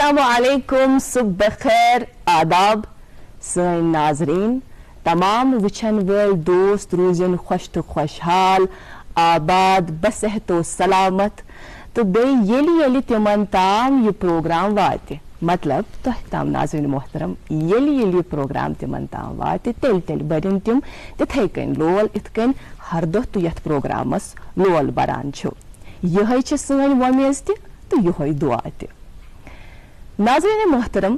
السلام علیکم، صبح خیر، آداب سٲنۍ ناظریٖن، تمام وٕچھن وٲلۍ دوست روٗزِن خۄش تہٕ خۄشحال، آباد، بصحت و سلامت، تہٕ بیٚیہِ ییٚلہِ تِمن تام یہِ پروگرام واتہِ، مطلب تۄہہِ تام ناظریٖن محترم، ییٚلہِ یہِ پروگرام تِمن تام واتہِ تیٚلہِ بٔرِن تِم تِتھَے کٔنۍ لول یِتھ کٔنۍ ہر دۄہ تُہۍ یتھ پروگرامس لول بران چھِو. یِہوٚے چھِ سٲنۍ وۄمیز تہِ تہٕ یِہوٚے دُعا تہِ. ناظریٖن محترم،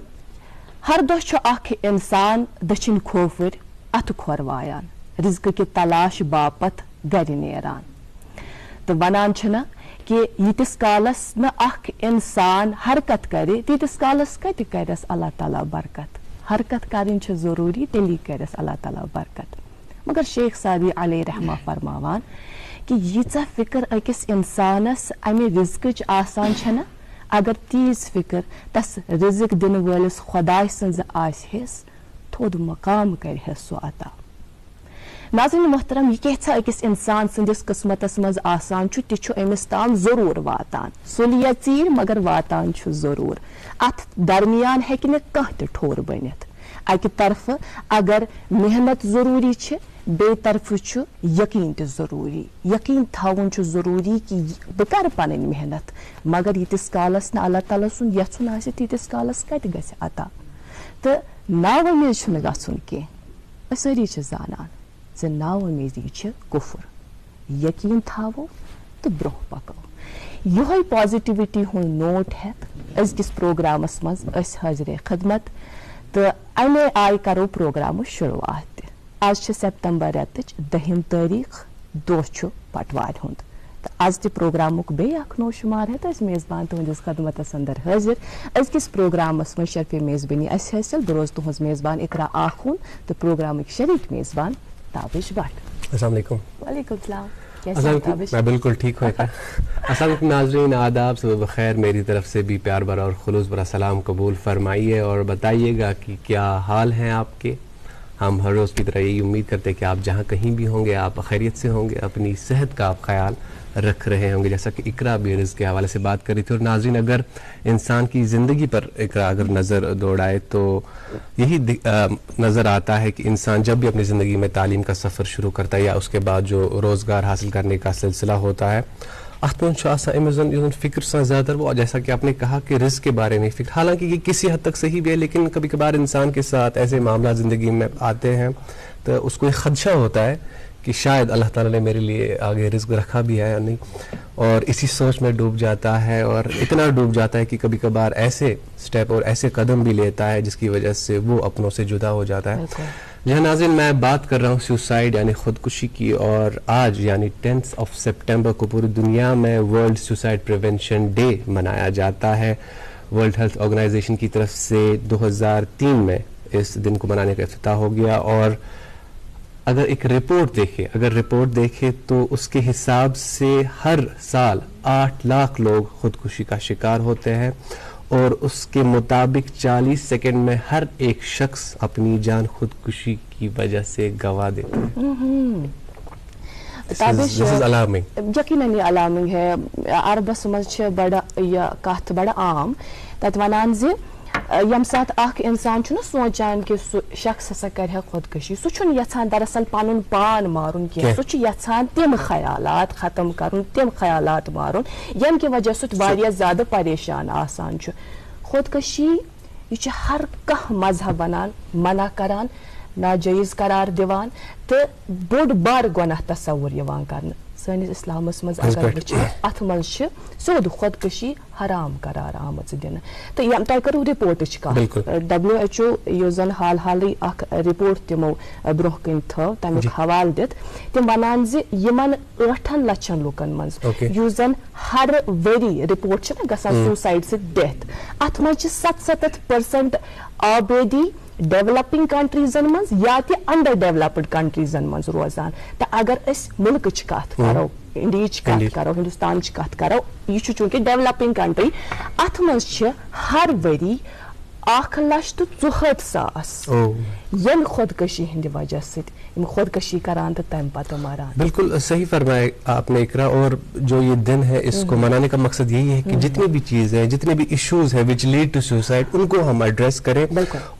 ہر دۄہ چھُ اکھ اِنسان دٔچھِنۍ کھوفٕرۍ اتھٕ کھۄر وایان، رِزقہٕ کہِ تلاش باپتھ گرِ نیران، تہٕ ونان چھِنہ کہِ ییٖتِس کالس نہٕ اکھ اِنسان حرکت کرِ تیٖتِس کالس کتہِ کرٮ۪س اللہ تعالیٰ برکت. حرکت کرٕنۍ چھِ ضروٗری، تیٚلی کرٮ۪س اللہ تعالیٰ برکت. مگر شیخ سعدی علیہ رحمہ فرماوان کہِ ییٖژاہ فِکر أکِس اِنسانس امہِ رِزقٕچ آسان چھنہ، اگر تیٖژ فِکر تس رِزق دِنہٕ وٲلِس خۄداے سٕنٛزِ آسہِس، تھوٚد مقام کرِہس سُہ عطا. ناظریٖن محترم، یہِ کیٛاہ أکِس اِنسان سٕنٛدِس قٕسمتس منٛز آسان چھُ تہِ چھُ أمِس تام ضروٗر واتان، سُلہِ یا ژیٖرۍ مگر واتان چھُ ضروٗر. اتھ درمیان ہیٚکہِ نہٕ کانٛہہ تہِ ٹھوٚر بٔنِتھ. اکہِ طرفہٕ اگر محنت ضروٗری چھِ، بیٚیہِ طرفہٕ چھُ یقیٖن تہِ ضروٗری. یقیٖن تھاوُن چھُ ضروٗری کہِ بہٕ کرٕ پنٕنۍ محنت، مگر ییٖتِس کالس نہٕ اللہ تعالیٰ سُنٛد یژھُن آسہِ تیٖتِس کالس کتہِ گژھِ عطا. تہٕ ناوُمید چھُنہٕ گژھُن کینٛہہ. أسۍ سٲری چھِ زانان زِ ناوُمیدی چھِ کُفُر. یقیٖن تھاوو تہٕ برٛونٛہہ پکو. یِہوٚے پازِٹِوِٹی ہُنٛد نوٹ ہٮ۪تھ أزکِس پروگرامس منٛز أسۍ حٲضرِ خدمت، تہٕ امے آیہِ کرو پروگرامٕچ شروعات تہِ. آز چھِ سپتمبر رٮ۪تٕچ 10 تٲریٖخ، دۄہ چھُ بٹوارِ ہُنٛد، تہٕ آز تہِ پروگرامُک بیٚیہِ اکھ نوٚو شُمار ہٮ۪تھ أسۍ میزبان تُہنٛدِس خدمتس انٛدر حٲضِر. أزکِس پروگرامس منٛز شرفہِ میزبٲنی اسہِ حٲصِل. بہٕ روزٕ تُہنٛز میزبان اقرا آخوٗن تہٕ پروگرامٕکۍ شریٖک میزبان تابش بٹ. السلام علیکم. وعلیکم السلام. میں بالکل ٹھیک ہوں. السلام علیکم ناظرین، آداب، صبح بخیر. میری طرف سے بھی پیار بھرا اور خلوص بھرا سلام قبول فرمائیے اور بتائیے گا کہ کیا حال ہیں آپ کے. ہم ہر روز کی طرح یہی امید کرتے ہیں کہ آپ جہاں کہیں بھی ہوں گے آپ خیریت سے ہوں گے، اپنی صحت کا آپ خیال رکھ رہے ہوں گے. جیسا کہ اقرا بھی رزق کے حوالے سے بات کر رہی تھی. اور ناظرین، اگر انسان کی زندگی پر اقرا اگر نظر دوڑائے تو یہی نظر آتا ہے کہ انسان جب بھی اپنی زندگی میں تعلیم کا سفر شروع کرتا ہے یا اس کے بعد جو روزگار حاصل کرنے کا سلسلہ ہوتا ہے، اتھ منٛز چھُ آسان أمِس زن فکر سان زیادہ تر وہ جیسا کہ آپ نے کہا کہ رزق کے بارے میں فکر. حالانکہ یہ کسی حد تک صحیح بھی ہے، لیکن کبھی کبھار انسان کے ساتھ ایسے معاملات زندگی میں آتے ہیں تو اس کو ایک خدشہ ہوتا ہے کہ شاید اللہ تعالیٰ نے میرے لیے آگے رزق رکھا بھی ہے یا نہیں، اور اسی سوچ میں ڈوب جاتا ہے. اور اتنا ڈوب جاتا ہے کہ کبھی کبھار ایسے سٹیپ اور ایسے قدم بھی لیتا ہے جس کی وجہ سے وہ اپنوں سے جدا ہو جاتا ہے. جہاں ناظرین، میں بات کر رہا ہوں سوسائڈ یعنی خودکشی کی. اور آج یعنی 10 سپٹمبر کو پوری دنیا میں ورلڈ سوسائڈ پریونشن ڈے منایا جاتا ہے. ورلڈ ہیلتھ آرگنائزیشن کی طرف سے 2003 میں اس دن کو منانے کا افتتاح ہو گیا. اور اگر ایک رپورٹ دیکھے تو اس کے حساب سے ہر سال 8 لاکھ لوگ خودکشی کا شکار ہوتے ہیں، اور اس کے مطابق 40 سیکنڈ میں ہر ایک شخص اپنی جان خودکشی کی وجہ سے گنوا دیتا ہے. یقیناً یہ الارمنگ ہے. عربس مز بڑا یہ کت بڑا عام، تت ونان زِ یم سات اخ انسان چھُنہ سونچان کہ سُہ شخص ہسا کرِ خودکشی، سُہ چھُنہٕ یژھان دراصل پنُن پان مارُن کینٛہہ، سُہ چھُ یژھان تِم خیالات ختم کرُن، تِم خیالات مارُن ییٚمہِ کہِ وجہ سۭتۍ واریاہ زیادٕ پریشان آسان چھُ. خودکشی یہ چھُ ہر کانٛہہ مذہب ونان، منع کران، ناجٲیز قرار دِوان تہٕ بوٚڑ بار گۄناہ تصور یِوان کرنہٕ. سٲنِس اِسلامس منٛز اگر وٕچھو اتھ منٛز چھِ سیوٚد خودکشی حرام قرار آمٕژ دِنہٕ. تہٕ تۄہہِ کٔرٕو رِپورٹٕچ کتھ. WHO یُس زن حالٕے اکھ رِپورٹ تِمو برونٛہہ کِنۍ تھٲو تمیُک حوالہٕ دِتھ، تِم ونان زِ یِمن 8 لچھن لُکن منٛز یُس زن ہر ؤری رِپورٹ چھِنہ گژھان سوسایڈ سۭتۍ ڈیتھ، اتھ منٛز چھِ 77% آبٲدی ڈیولپنگ کنٹریزن منٛز یا تہِ انڈر ڈیولپڈ کنٹریزن منٛز روزان. تہٕ اگر أسۍ مُلکٕچ کتھ کرو، انڈیہٕچ کتھ کرو، ہندوستانٕچ کتھ کرو، یہ چھُ چوٗنٛکہِ ڈیولپنگ کنٹری، اتھ منٛز چھِ ہر ؤری 1,64,000 یم خودکشی ہند وجہ ستم خودکشی کران تو تم پتہ مران. بالکل صحیح فرمایا آپ نے اقرا. اور جو یہ دن ہے اس کو منانے کا مقصد یہی ہے کہ جتنی بھی چیزیں جتنے بھی ایشوز ہیں وچ لیڈ ٹو سوسائڈ ان کو ہم ایڈریس کریں.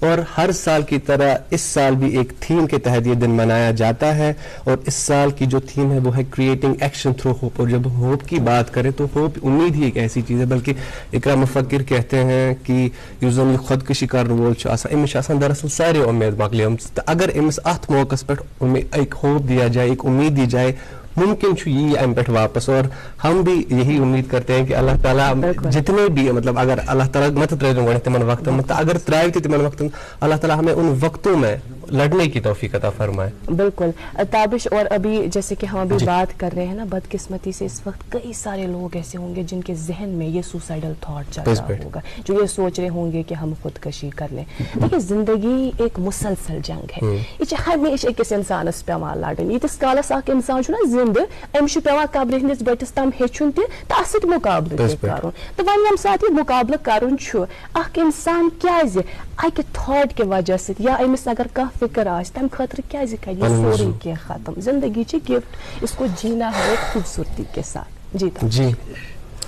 اور ہر سال کی طرح اس سال بھی ایک تھیم کے تحت یہ دن منایا جاتا ہے. اور اس سال کی جو تھیم ہے وہ ہے کریٹنگ ایکشن تھرو ہوپ. اور جب ہوپ کی بات کریں تو ہوپ امید ہی ایک ایسی چیز ہے. بلکہ اقرا مفکر کہتے ہیں کہ یوزن خودکشی کرن وول امس دراصل سارے امید مکلیم. اگر امس ات موقع پہ ایک ہوپ دیا جائے ایک امید دی جائے ممکن یہ ام پہ واپس. اور ہم بھی یہی امید کرتے ہیں کہ اللہ تعالیٰ جتنے بھی مطلب اگر اللہ تعالیٰ مت ترائے تمن وقت اگر ترائے تمن وقت اللہ تعالیٰ ہمیں ان وقتوں میں لڑنے کی توفیق عطا فرمائے. بالکل تابش. اور ابھی جیسے کہ ہم ابھی بات کر رہے ہیں نا بدقسمتی سے اس وقت کئی سارے لوگ ایسے ہوں گے جن کے ذہن میں یہ سوسائڈل تھاٹ چل رہا ہوگا جو یہ سوچ رہے ہوں گے کہ ہم خودکشی کر لیں. دیکھیے زندگی ایک مسلسل جنگ ہے. یہ ہمیشہ أکس انسانس پیوان لڑن. یتس کالس اخ انسان چھُ نا زندٕ أمس چھُ پیوان قبرِ ہٕنٛدِس بٔٹِس تام ہیٚچھُن تہِ تہٕ اَتھ سۭتۍ مُقابلہٕ تہِ کَرُن. تہٕ وۄنۍ ییٚمہِ ساتہٕ یہِ مُقابلہٕ کَرُن چھُ اکھ اِنسان کیازِ اکہِ تھاٹ کہِ وجہ سۭتۍ یا أمِس اگر کانٛہہ فِکر آسہِ تمہِ خٲطرٕ کیازِ کرِ یہِ سورُے کینٛہہ ختم. زندگی چھِ گفٹ اس کو جینا ہے خوبصورتی کے ساتھ. جی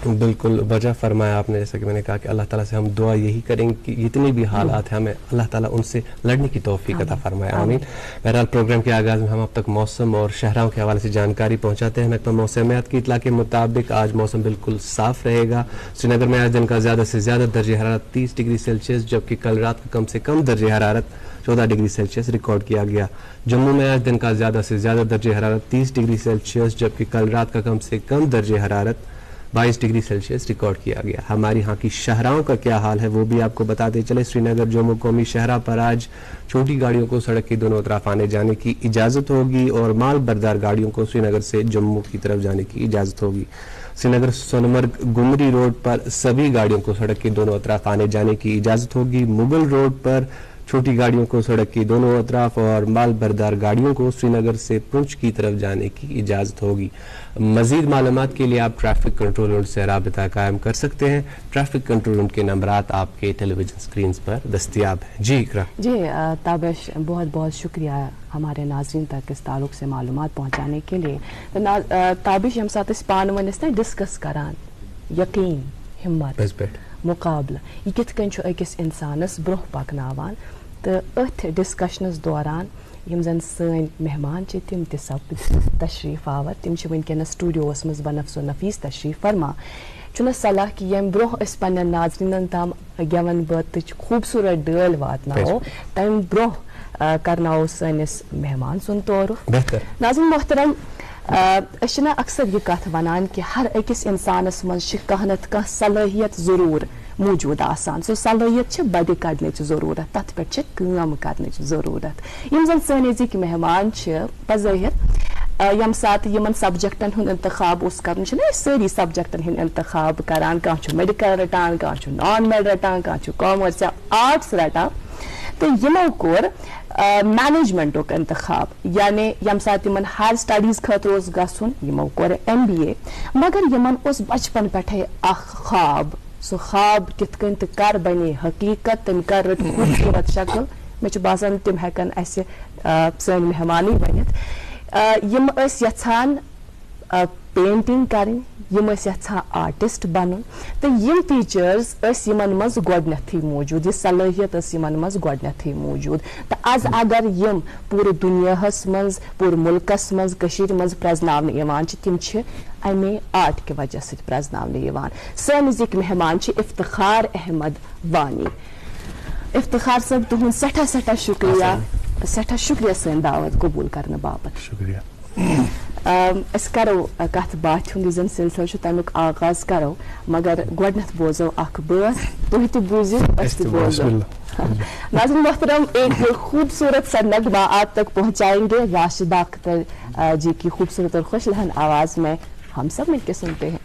بالکل وجہ فرمایا آپ نے. جیسا کہ میں نے کہا کہ اللہ تعالیٰ سے ہم دعا یہی کریں کہ جتنے بھی حالات ہیں ہمیں اللہ تعالیٰ ان سے لڑنے کی توفیق عطا فرمائے. آمین. بہرحال پروگرام کے آغاز میں ہم اب تک موسم اور شہروں کے حوالے سے جانکاری پہنچاتے ہیں. محکمہ موسمیات کی اطلاع کے مطابق آج موسم بالکل صاف رہے گا. سری نگر میں آج دن کا زیادہ سے زیادہ درجہ حرارت 30 ڈگری سیلسیس جبکہ کل رات کا کم سے کم درجہ حرارت 14 ڈگری سیلسیس ریکارڈ کیا گیا. جموں میں آج دن کا زیادہ سے زیادہ درجہ حرارت 30 ڈگری سیلسیس جبکہ کل رات کا کم سے کم درجہ حرارت 22 ڈگری سیلسیس ریکارڈ کیا گیا. ہماری ہاں کی شہراؤں کا کیا حال ہے وہ بھی آپ کو بتاتے چلے. سری نگر جموں قومی شاہراہ پر آج چھوٹی گاڑیوں کو سڑک کی دونوں طرف آنے جانے کی اجازت ہوگی اور مال بردار گاڑیوں کو سری نگر سے جموں کی طرف جانے کی اجازت ہوگی. سری نگر سونمرگ گمری روڈ پر سبھی گاڑیوں کو سڑک کی دونوں اطراف آنے جانے کی اجازت ہوگی. مغل روڈ پر چھوٹی گاڑیوں کو سڑک کی دونوں اطراف اور مال بردار گاڑیوں کو سری نگر سے پونچھ کی طرف جانے کی اجازت ہوگی. مزید معلومات کے لیے آپ ٹریفک کنٹرول یونٹ سے رابطہ قائم کر سکتے ہیں. ٹریفک کنٹرول یونٹ کے نمبرات آپ کے ٹیلی ویژن سکرینز پر دستیاب ہیں. جی اقرا. جی تابش بہت بہت شکریہ ہمارے ناظرین تک اس تعلق سے معلومات پہنچانے کے لیے. تابش یم سات پان ون ڈسکس کران یقین ہمت مقابلہ یہ کت کن أکس انسانس برہ پکناوان. تو اتھ ڈسکشنس دوران یم زن سن مہمان تم تہ سب تشریف آور تم ونکس سٹوڈیوس مز بنفس و نفیس تشریف فرما. چھ صلاح کہ یم برہ اس پن ناظرین تام گیون بات خوبصورت ڈل واتنو تم برہ کرناو سنس مہمان سن تعارف. ناظرین محترم نا اکثر یہ کت ونان کہ ہر أکس انسانس مز کانٛہہ نتہٕ کانٛہہ صلٲحیت ضرور موجود آسان. سو صلٲحیت بدِ کڑنٕچ ضروٗرت تتھ پٮ۪ٹھ چھِ کٲم کرنٕچ ضروٗرت. یم زن سٲنۍ أزِکۍ مہمان چھِ بظٲہر یم سات یمن سبجیکٹن ہُنٛد انتخاب اوس کرُن چھِنہ أسۍ سٲری سبجیکٹن ہُنٛد انتخاب کران. کانٛہہ چھُ میڈیکل رٹان کانٛہہ چھُ نان میڈ رٹان کانٛہہ چھُ کامٲرس یا آرٹس رٹان. تہٕ یمو کوٚر مینجمنٹُک انتخاب یعنی یم سات یمن ہایر سٹڈیز خٲطرٕ اوس گژھُن یمو کوٚر MBA. مگر یمن اوس بچپن پٮ۪ٹھے اکھ خواب. سُہ خواب کِتھ کٔنۍ تہٕ کر بنے حقیقت تٔمۍ کر رٔٹ خوبصورت شکل. مےٚ چھُ باسان تِم ہٮ۪کن اسہِ سٲنۍ مہمانٕے ؤنِتھ. یِم ٲسۍ یژھان پینٹنگ کرٕنۍ یم ٲسۍ یژھان آرٹسٹ بنُن تہٕ یم فیچٲرٕس ٲسۍ یمن منٛز گۄڈنٮ۪تھٕے موٗجوٗد. یہِ صلٲحیت ٲس یمن منٛز گۄڈنٮ۪تھٕے موٗجوٗد. تہٕ آز اگر یم پوٗرٕ دُنیاہس منٛز پوٗرٕ مُلکس منٛز کٔشیٖرِ منٛز پرٛزناونہٕ یِوان چھِ تِم چھِ امے آرٹ کہِ وجہ سۭتۍ پرٛزناونہٕ یِوان. سٲنۍ أزِکۍ مہمان چھِ افتخار احمد وانی. افتخار صٲب تُہُنٛد سٮ۪ٹھاہ سٮ۪ٹھاہ شُکریہ سٲنۍ دعوت قبوٗل کرنہٕ باپتھ. شکریہ. أسۍ کرو کتھ باتھِ ہُنٛد یُس زن سلسلہٕ چھُ تمیُک آغاز کرو مگر گۄڈنٮ۪تھ بوزو اکھ بٲتھ. تُہۍ تہِ بوٗزِو أسۍ تہِ بوزو. ناظرین محترم ایک خوبصورت سا نغمہ آپ تک پہنچائیں گے راشدہ اختر جی کی خوبصورت اور خوش لہن آواز میں. ہم سب مل کے سنتے ہیں.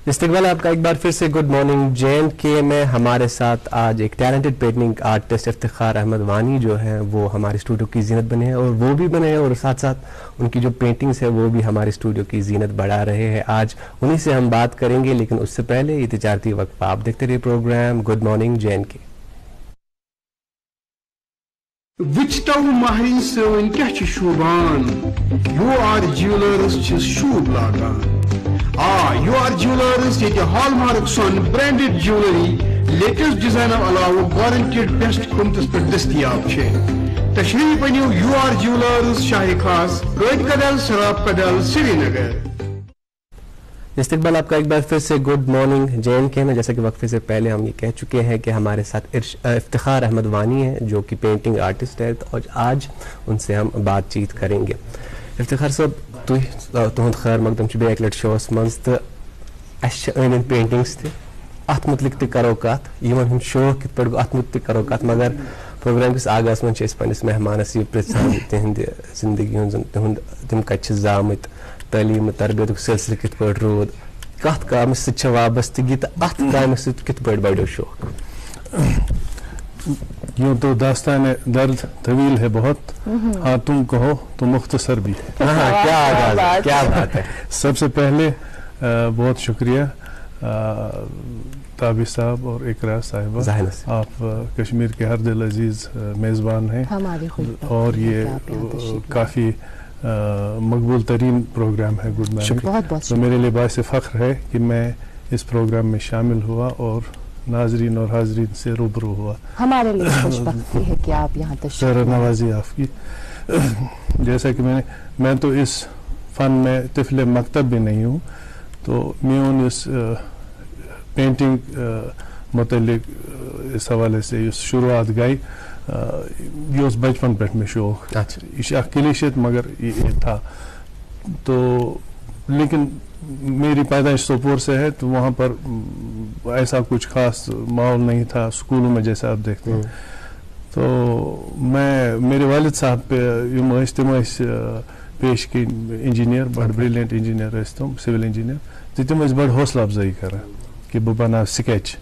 استقبال آپ کا ایک بار پھر سے گڈ مارننگ JNK میں. ہمارے ساتھ آج ایک talented painting artist Iftikhar Ahmad Wani جو ہیں وہ ہمارے اسٹوڈیو کی زینت بنے ہیں, اور وہ بھی بنے ہیں اور ساتھ ساتھ ان کی جو پینٹنگز ہے وہ بھی ہمارے اسٹوڈیو کی زینت بڑھا رہے ہیں. آج انہی سے ہم بات کریں گے, لیکن اس سے پہلے یہ تجارتی وقفہ. آپ دیکھتے رہیے پروگرام گڈ مارننگ JNK. وچتو مہرین سن کیا شوبان یو آر جیولرز شوب لاگان. یو آر جیولرز یہ ہال مارک سون برانڈڈ جیولری لیٹسٹ ڈیزائن علاوہ گارنٹیڈ بیسٹ قیمتس پہ دستیاب ہے. تشریف بنیو یو آر جیولرز شاہ خاص قائد کدل سراب کدل سری نگر. استقبال آپ کا ایک بار پھر سے گڈ مارننگ JNK میں. جیسا کہ وقفے سے پہلے ہم یہ کہہ چکے ہیں کہ ہمارے ساتھ افتخار احمد وانی ہیں جو کہ پینٹنگ آرٹسٹ ہے, اور آج ان سے ہم بات چیت کریں گے. افتخار صاحب تہد خیر مقدم بے اک لٹ شوس مز تو ان پینٹنگس تہ ات متعلق تہ کرو کت ہند شوق کت پہ گو ات متعلق کرو کت, مگر پروگرام کس آغاز من پنس مہمانس یہ پرژھان تہند زندگی ہند تم کت زامت, تعلیم تربیت سلسلہ کت پہ رود, کت کام ست وابستگی تو ات کام ست کت پہ بڑھو شوق. یوں تو داستان درد طویل ہے بہت, ہاں تم کہو تو مختصر بھی ہے. کیا بات ہے. سب سے پہلے بہت شکریہ تابع صاحب اور اقرا صاحبہ, آپ کشمیر کے ہر دل عزیز میزبان ہیں, اور یہ کافی مقبول ترین پروگرام ہے گڈ مارننگ. تو میرے لیے باعث فخر ہے کہ میں اس پروگرام میں شامل ہوا اور ناظرین اور حاضرین سے روبرو ہوا. ہمارے لیے خوش بختی ہے کہ آپ یہاں تشریف لائے. نوازی آپ کی. جیسا کہ میں تو اس فن میں طفل مکتب بھی نہیں ہوں, تو میون اس پینٹنگ متعلق اس حوالے سے اس شروعات گئی یہ بچپن پہ میں شوق. یہ کلیشت مگر یہ تھا. تو لیکن میری پیدائش سوپور سے ہے, تو وہاں پر ایسا کچھ خاص ماحول نہیں تھا اسکولوں میں جیسا آپ دیکھتے ہیں. تو میرے والد صاحب پہ تم پیش کی انجینئر, بڑ بریلینٹ انجینئر تم سول انجینئر, تو تم بڑ حوصلہ افزائی کران کہ بہ بناو سکیچ.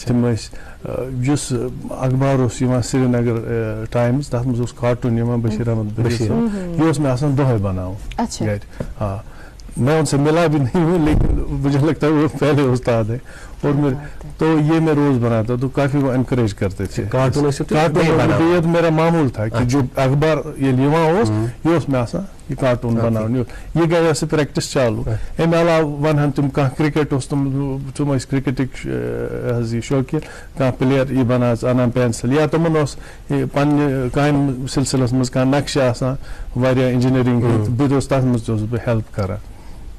تم اس اخبار سری نگر ٹائمز تر مز کارٹون بشیر احمد بشیر یہ میں آسان دہے بناؤ گھر. ہاں میں ان سے ملا بھی نہیں ہوں, لیکن مجھے لگتا ہے وہ پہلے استاد ہے, اور تو یہ میں روز بناتا, تو کافی وہ انکریج کرتے تھے. کارٹون میرا معمول تھا کہ جو اخبار یہ یہ میں آسان یہ کارٹون بناؤ, یہ گئی ایسے پریکٹس چالو. امہ علاوہ ون تم کرکٹ تم کرکٹک شوقین کھانا پلیر یہ بنا انان پینسل, یا تمن پنہ کامہ سلسلس مز نقشہ آسان واریاہ انجینئرنگ بہت تر مز بہ ہیلپ کران.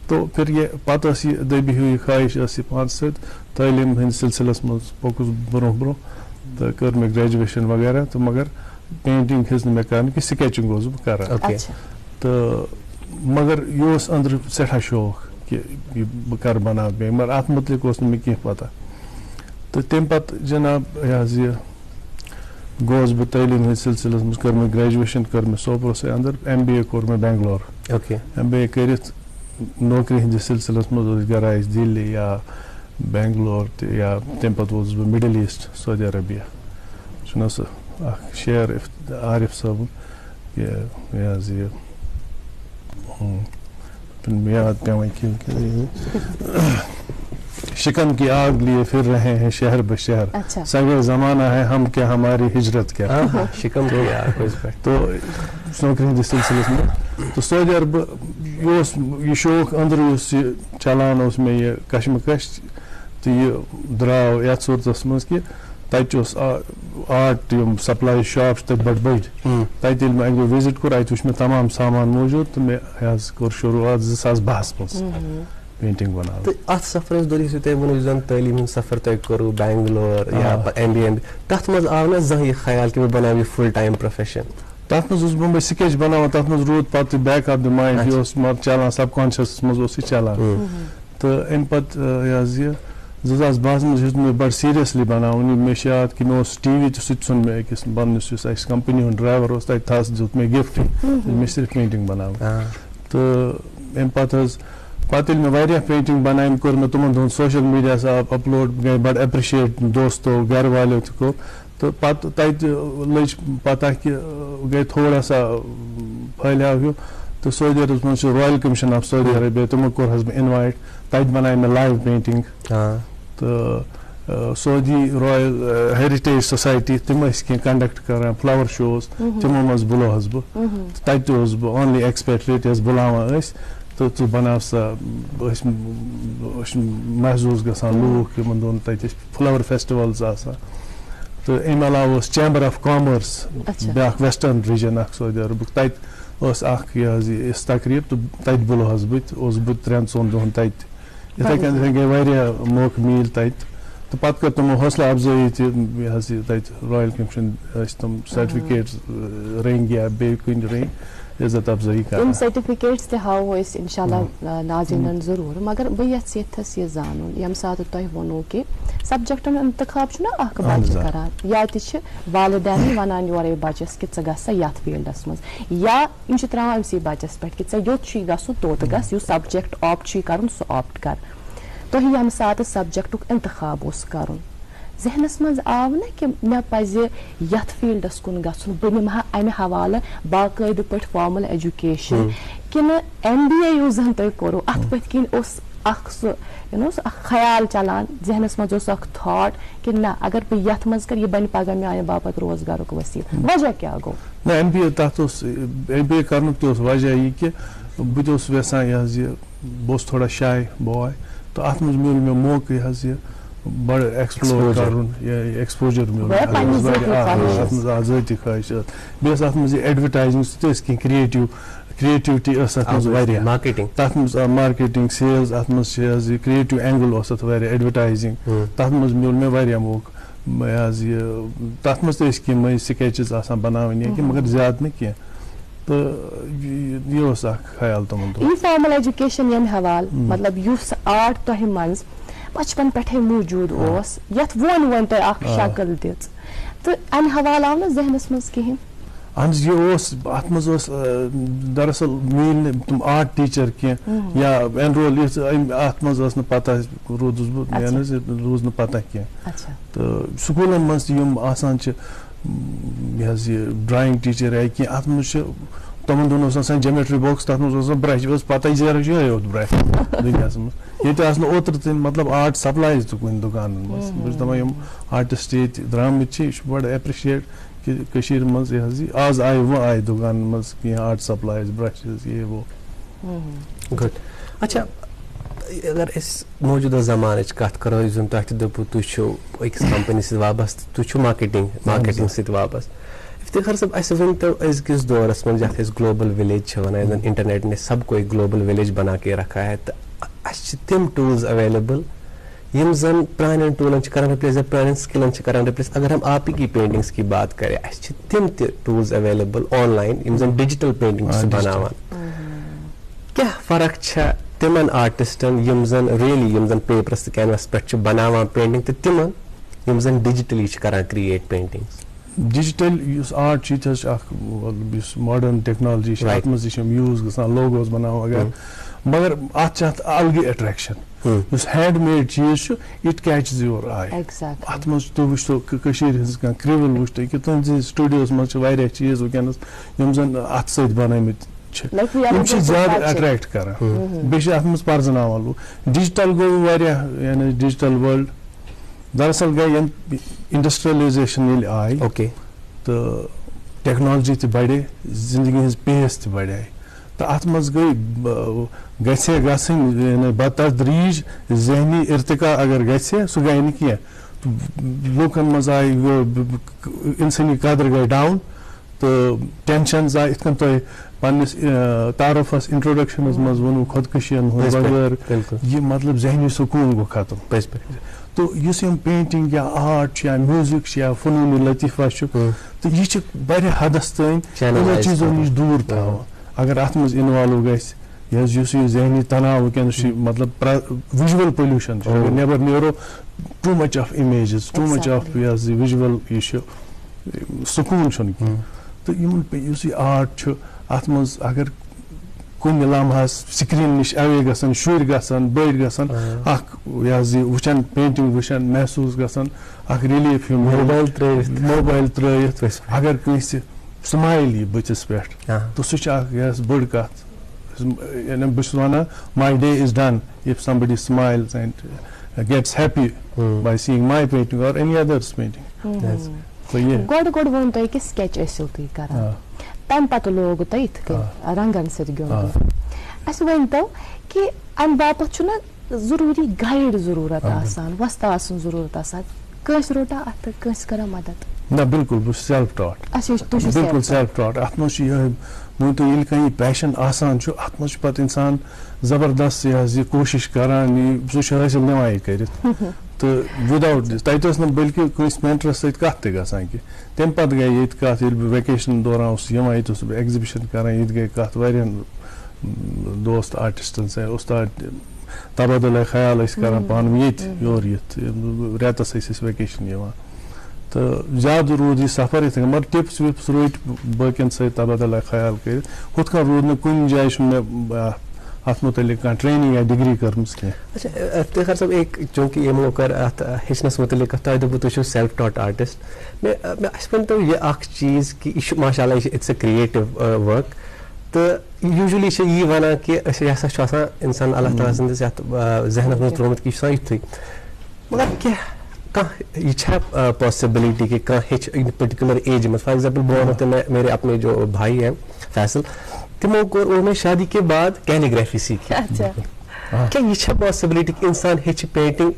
تو پھر یہ پتہ یہ دبی ہوئی خواہش یہ پانچ ست تعلیم ہند سلسلس مز پوکس برو برو, تو کر میں گریجویشن وغیرہ. تو مگر پینٹنگ ہز میں کران کہ سکیچنگ بہ کران. تو مگر یہ اندر سٹھا شوق کہ بہ کر بنا بے, مگر ات متعلق میں کی پتہ. تو تم پتہ جناب یہ گوس بہ تعلیم ہند سلسلس مز کر میں گریجویشن کر میں سوپور سے اندر MBA کور میں بینگلور. MBA کرت نوکری ہندس سلسلس مز گرائش دلی یا بینگلور, یا تم پتہ بہ مڈل ایسٹ سعودی عربیہ. چھ سہ شعر عارف صٲبُن یہ یاد پیوان شکن کی آگ لیے پھر رہے ہیں شہر بشہر, سنگ زمانہ ہے ہم کیا ہماری ہجرت کیا. شکن کی آگ تو نوکری ہندس سلسلس میں تو سعودی عرب یہ شوق اندر چلان اس میں یہ کشمکش. تو یہ دراو یتھ صورتس مز کہ تتہ آرٹ سپلائی شاپ تک بڑ بڑ, تتہ میں اک دہ وزٹ کور ات وچ میں تمام سامان موجود. تو میں کور شروعات 2012 مز پینٹنگ بنا. تو ات سفرس دوران تھی ونو زن تعلیم ہند سفر تھی کرو بینگلور یا MBA, تر مز آو نا زہن یہ خیال کہ بہ بناو یہ فل ٹائم پروفیشن. تر مز بہ سکیچ بناوان, تر مز رود پتہ بیک آف د مائنڈ یہ چلان سب کانشیس مز چلان. تو ام پتہ یہ 2012 مز ہوں بڑ سیریسلی بناون. مے یاد کہ ٹی وی تو سہ ژھن مے أکس پنس اس کمپنی ہند ڈرائیور تتہ تھس دیت مے گفٹ مے صرف پینٹنگ بناون. تو ام پتہ پتہٕ ییٚلہِ مےٚ واریاہ پینٹِنٛگ بَنایہِ کوٚر مےٚ تِمَن دۄہَن سوشَل میٖڈیاہَس اَپلوڈ گٔے بَڑٕ ایپرِشیٹ دوستو گَرٕ والیو تہِ کوٚر تہٕ پَتہٕ تَتہِ لٔج پَتہ کہِ گٔے تھوڑا سا پھٲلیو ہیوٗ تہٕ سعودی عربَس منٛز چھُ royal commission of Saudi Arabia تِمو کوٚرہَس بہٕ اِنوایٹ تَتہِ بَنایہِ مےٚ لایِو پینٹِنٛگ تہٕ سعودی رایل ہیرِٹیج سوسایٹی تِم ٲسۍ کینٛہہ کَنڈَکٹ کَران فٕلاوَر شوز تِمو منٛز بُلوہَس بہٕ تَتہِ تہِ اوسُس بہٕ اونلی ایٚکٕسپیٹریٹ یۄس بُلاوان ٲسۍ تہٕ ژٕ بَناو سا ٲسۍ محسوٗس گژھان لوٗکھ یِمَن دۄہَن تَتہِ ٲسۍ فٕلاوَر فیسٹِوَلٕز آسان تہٕ اَمہِ علاوٕ اوس چیمبر آف کامٲرٕس بیٛاکھ ویسٹٲرٕن رِجن اَکھ سعودی عربُک تَتہِ ٲس اَکھ یہِ حظ یہِ تقریٖب تہٕ تَتہِ بُلوہَس بہٕ تہِ اوسُس بہٕ 3-4 دۄہَن تَتہِ یِتھَے کٔنۍ گٔے واریاہ موقعہٕ میٖلۍ تَتہِ تہٕ پَتہٕ کٔر تِمو حوصلہٕ اَفضٲیی تہِ یہِ حظ یہِ تَتہِ رایل کٔمِشن ٲسۍ تِم سرٹِفِکیٹٕس رٔنگۍ یا بیٚیہِ کُنہِ رٔنگۍ عزت افضٲیی کران سرٹِفِکیٹٕس تہِ ہاوو أسۍ اِنشاء اللہ ناظریٖنن ضروٗر مگر بہٕ یژھٕ ییٚتھس یہِ زانُن ییٚمہِ ساتہٕ تۄہہِ ووٚنوُ کہِ سبجکٹن انتخاب چھُنہ اکھ بچہِ کران یا تہِ چھِ والدین ونان یورے بچس کہِ ژٕ گژھ سا یتھ فیٖلڈس منٛز یا یِم چھِ تراوان أمسٕے بچس پٮ۪ٹھ کہِ ژےٚ یوٚت چھُے گژھُن توٚت گژھ یُس سبجکٹ آپٹ چھُے کرُن سُہ آپٹ کر تۄہہِ ییٚمہِ ساتہٕ سبجکٹُک انتخاب اوس کرُن ذہنس منٛز آو نہ کہِ مےٚ پزِ یتھ فیٖلڈس کُن گژھُن بہٕ نِمہٕ ہا امہِ حوالہٕ باقٲعدٕ پٲٹھۍ فارمل ایجوکیشن کِنہٕ MBA یُس زن تۄہہِ کوٚروٕ اتھ پٔتھۍ کِنۍ اوس اکھ سُہ سُہ اکھ خیال چلان ذہنس منٛز اوس اکھ تھاٹ کہِ نہ اگر بہٕ یتھ منٛز کرٕ یہِ بنہِ پگہہ میانہِ باپتھ روزگارُک وسیٖلہٕ وجہ کیٛاہ گوٚو؟ نہ MBA تتھ اوس MBA کرنُک تہِ اوس وجہ یہِ کہِ بہٕ تہِ اوسُس یژھان یہِ حظ یہِ بہٕ اوسُس تھوڑا شاے باے تہٕ اتھ منٛز میوٗل مےٚ موقعہٕ یہِ حظ یہِ بڑٕ ایٚکسپلور کرُن ایٚکسپوجر میوٗل اتھ منٛز آ ذٲتی خٲہِش ٲس بیٚیہِ ٲس اتھ منٛز یہِ ایڈوَٹایزِنٛگ سُہ تہِ ٲسۍ کینٛہہ کریٹِوٹی ٲس اتھ منٛز واریاہ تتھ منٛز مارکیٹنگ سیلز اتھ منٛز چھِ حظ یہِ کریٹِو اینگل اوس اتھ واریاہ ایڈوَٹایزِنٛگ تتھ منٛز میوٗل مےٚ واریاہ موقعہٕ یہِ حظ یہِ تتھ منٛز تہِ ٲسۍ کینٛہہ سکیچز آسان بناوٕنۍ یا کینٛہہ مگر زیادٕ نہٕ کینٛہہ تہٕ یہِ اوس اکھ خیال تِمن دۄہن فارمل ایجوکیشن ییٚمہِ حوالہٕ مطلب یُس آرٹ تۄہہِ منٛز بچپن پٮ۪ٹھے موٗجوٗد اوس یتھ وۄنۍ تۄہہِ اکھ شکل دِژ تہٕ امہِ حوالہٕ آو نہٕ ذہنس منٛز کِہینۍ اہن حظ یہِ اوس اتھ منٛز اوس دراصل میٖلۍ نہٕ تِم آرٹ ٹیٖچر کینٛہہ یا اینرول یُس اتھ منٛز ٲس نہٕ پتہ روٗدُس بہٕ مےٚ حظ روٗز نہٕ پتہ کینٛہہ تہٕ سکوٗلن منٛز تہِ یِم آسان چھِ یہِ حظ یہِ ڈرایِنٛگ ٹیٖچر یا کینٛہہ اتھ منٛز چھِ تِمن دۄہن اوس آسان جیومیٹری باکٕس تتھ منٛز اوس آسان برش ٲس پتہ زیرٕ چھُ یِہوے یوت برش دُنیاہس منٛز ییٚتہِ آسہٕ نہٕ اوترٕ تہِ مطلب آرٹ سپلایز تہِ کُنہِ دُکانن منٛز بہٕ چھُس دپان یِم آرٹِسٹ ییٚتہِ درٛامٕتۍ چھِ یہِ چھُ بڑٕ ایپرِشیٹ کہِ کٔشیٖرِ منٛز یہِ حظ یہِ آز آیہِ وۄنۍ آیہِ دُکانن منٛز کینٛہہ آرٹ سپلایز برشز یہِ وہ گُڈ اچھا اگر أسۍ موٗجوٗدہ زمانٕچ کتھ کرو یُس زن تۄہہِ تہِ دوٚپوٕ تُہۍ چھِو أکِس کمپنی سۭتۍ وابستہٕ تُہۍ چھِو مارکیٹنگ سۭتۍ وابستہٕ افتخار صٲب اَسہِ ؤنۍتو أزکِس دورس منٛز یتھ أسۍ گلوبل وِلیج چھِ ونان یُس زن انٹرنیٹ نے سب کو ایک گلوبل وِلیج بنا کے رکھا ہے تہٕ اَسہِ چھِ تِم ٹوٗلز اویلیبل یِم زن پرانٮ۪ن ٹوٗلن چھِ کران رِپلیس یا پرانٮ۪ن سکلن چھِ کران رِپلیس اگر ہم آپ کی پینٹنگس کی بات کریں اَسہِ چھِ تِم تہِ ٹوٗلز اویلیبل آن لاین یِم زن ڈِجٹل پینٹنگ چھِ بناوان کیٛاہ فرق چھےٚ تِمن آرٹسٹن یِم زن ریلی یِم زن پیپرس تہٕ کینوس پٮ۪ٹھ چھِ بناوان پینٹنگ تہٕ تِمن یِم زن ڈِجٹلی چھِ کران کریٹ پینٹنگس ڈِجٹل یُس آرٹ چھُ یہِ تہِ حظ چھُ اکھ یُس ماڈٲرن ٹیکنالجی چھِ اتھ منٛز تہِ چھِ یِم یوٗز گژھان لوگوز بناوان وغیرہ مگر اتھ چھِ اتھ الگٕے اٹریکشن یُس ہینڈ میڈ چیٖز چھُ اِٹ کیچز یور آے اتھ منٛز تُہۍ وٕچھتو کٔشیٖرِ ہٕنٛز کانٛہہ کرٛیوٕل وٕچھتو کہِ تُہنٛدِ سٹوڈیوس منٛز چھِ واریاہ چیٖز وٕنکیٚنس یِم زن اتھٕ سۭتۍ بنٲمٕتۍ چھِ یِم چھِ زیادٕ اٹریکٹ کران بیٚیہِ چھِ اتھ منٛز پرزناوان لُکھ ڈِجٹل گوٚو واریاہ یعنی ڈِجٹل وٲلڈ دراصل گٔے ییٚمہِ انڈسٹریلایزیشن ییٚلہِ آیہِ تہٕ ٹیکنالجی تہِ بڑے زندگی ہٕنٛز پیس تہِ بڑے تہٕ اتھ منٛز گژھِ ہے گژھٕنۍ بتدریٖج ذہنی ارتقا اگر گژھِ ہے سُہ گٔے نہٕ کینٛہہ لوٗکن منٛز آیہِ انسٲنی قدر گٔے ڈاوُن تہٕ ٹینشنز آیہِ یِتھ کٔنۍ تۄہہِ پننِس تعارُفس انٹروڈکشنس منٛز ووٚنوٕ خۄدکٔشین ہُنٛد وغٲرٕ یہِ مطلب ذہنی سکوٗن گوٚو ختم تہٕ یُس یِم پینٹنگ یا آرٹ چھُ یا میوٗزک چھُ یا فنوٗنی لطیفہ چھُ تہٕ یہِ چھِ واریاہ حدس تام یِمو چیٖزو نِش دوٗر تھاوان اگر اتھ منٛز اِنوالو گژھِ یہِ حظ یُس یہِ ذہنی تناو وٕنکیٚنس چھُ مطلب وِجول پولیوشن چھُ اگر نٮ۪بر نیرو too much of images too much of یہِ حظ یہِ وِجول یہِ چھُ سکوٗن چھُنہٕ کینٛہہ تہٕ یِمن یُس یہِ آرٹ چھُ اتھ منٛز اگر کُنہِ لمحس سکریٖن نِش اوے گژھان شُرۍ گژھان بٔڑۍ گژھان اکھ یہِ حظ یہِ وٕچھان پینٹنگ وٕچھان محسوٗس گژھان اکھ رِلیٖف ہیوٗ موبایل ترٲیِتھ اگر کٲنٛسہِ سمایل یی بٕتھِس پٮ۪ٹھ تہٕ سُہ چھُ اکھ یہِ حظ بٔڑ کتھ یعنی بہٕ چھُس ونان ماے day is done if somebody smiles and gets happy by seeing my painting or any other's painting. So yeah. گۄڈٕ ووٚن تۄہہِ کہِ سکیچ ٲسِو تُہۍ کران تمہِ پتہٕ لوگوٕ تۄہہِ یِتھ کٔنۍ رنگن سۭتۍ گِنٛدُن اَسہِ ؤنۍتو کہِ امہِ باپتھ چھُنہ ضروٗری گایڈ ضروٗرت آسان وۄستاد سٕنٛز ضروٗرت آسان کٲنٛسہِ روٹا اتھٕ کٲنٛسہِ کران مدد نہ بالکل بہٕ چھُس سیلف ٹاٹ بالکل سیلف ٹاٹ اتھ منٛز چھُ یِہوے مٲنتو ییٚلہِ کانٛہہ یہِ پیشن آسان چھُ اتھ منٛز چھُ پتہٕ انسان زبردست یہِ حظ یہِ کوٗشش کران سُہ چھُ حٲصِل نِوان یہِ کٔرِتھ تہٕ وِداوُٹ دِس تتہِ ٲس نہٕ بٔلکہِ کٲنٛسہِ مینٹرس سۭتۍ کتھ تہِ گژھان کینٛہہ تمہِ پتہٕ گٔے ییٚتہِ کتھ ییٚلہِ بہٕ ویکیشن دوران اوسُس یِوان ییٚتہِ اوسُس بہٕ ایگزِبِشن کران ییٚتہِ گٔے کتھ واریاہن دوست آرٹسٹن سۭتۍ اُستاد تبادُلہ خیال ٲسۍ کران پانہٕ ؤنۍ ییٚتہِ یورٕ یِتھ رٮ۪تس ٲسۍ أسۍ ویکیشن یِوان تہٕ زیادٕ روٗد یہِ سفر یِتھٕے کٔنۍ مگر ٹِپٕس وِپٕس روٗدۍ باقین سۭتۍ تبادُلہ خیال کٔرِتھ ہُتھ کٔنۍ روٗد نہٕ کُنہِ جایہِ چھُنہٕ مےٚ اتھ متعلق کانٛہہ ٹریننگ یا ڈگری کٔرمٕژ کینٛہہ. اچھا افتخار صٲب ایک چونکہ یِمو کٔر اتھ ہیٚچھنس متعلق کتھ تۄہہِ دوٚپوٕ تُہۍ چھِو سیلف ٹاٹ آرٹسٹ مےٚ اَسہِ ؤنۍتو یہِ اکھ چیٖز کہِ یہِ چھُ ماشاء اللہ یہِ چھِ اِٹس اے کریٹِو ؤرک تہٕ یوٗجولی چھِ یی وَنان کہِ أسۍ یہِ ہسا چھُ آسان اِنسان اللہ تعالیٰ سٕنٛدِس یتھ ذہنس منٛز ترٛوومُت کہِ یہِ چھُ آسان یِتھُے مگر کانٛہہ یہِ چھا پاسبلٹی کہ کانٛہہ ہیٚچھِ پٔٹِکیوٗلر ایج منٛز فار ایگزامپل بہٕ وَنو تۄہہِ میرے اپنے جو بھائی ہیں فیصل تِمو کوٚر اور میں شادی کے بعد کیلیگرافی سیکھی کیا یہ چھا پاسبلٹی کہ انسان ہیٚچھِ پینٹنگ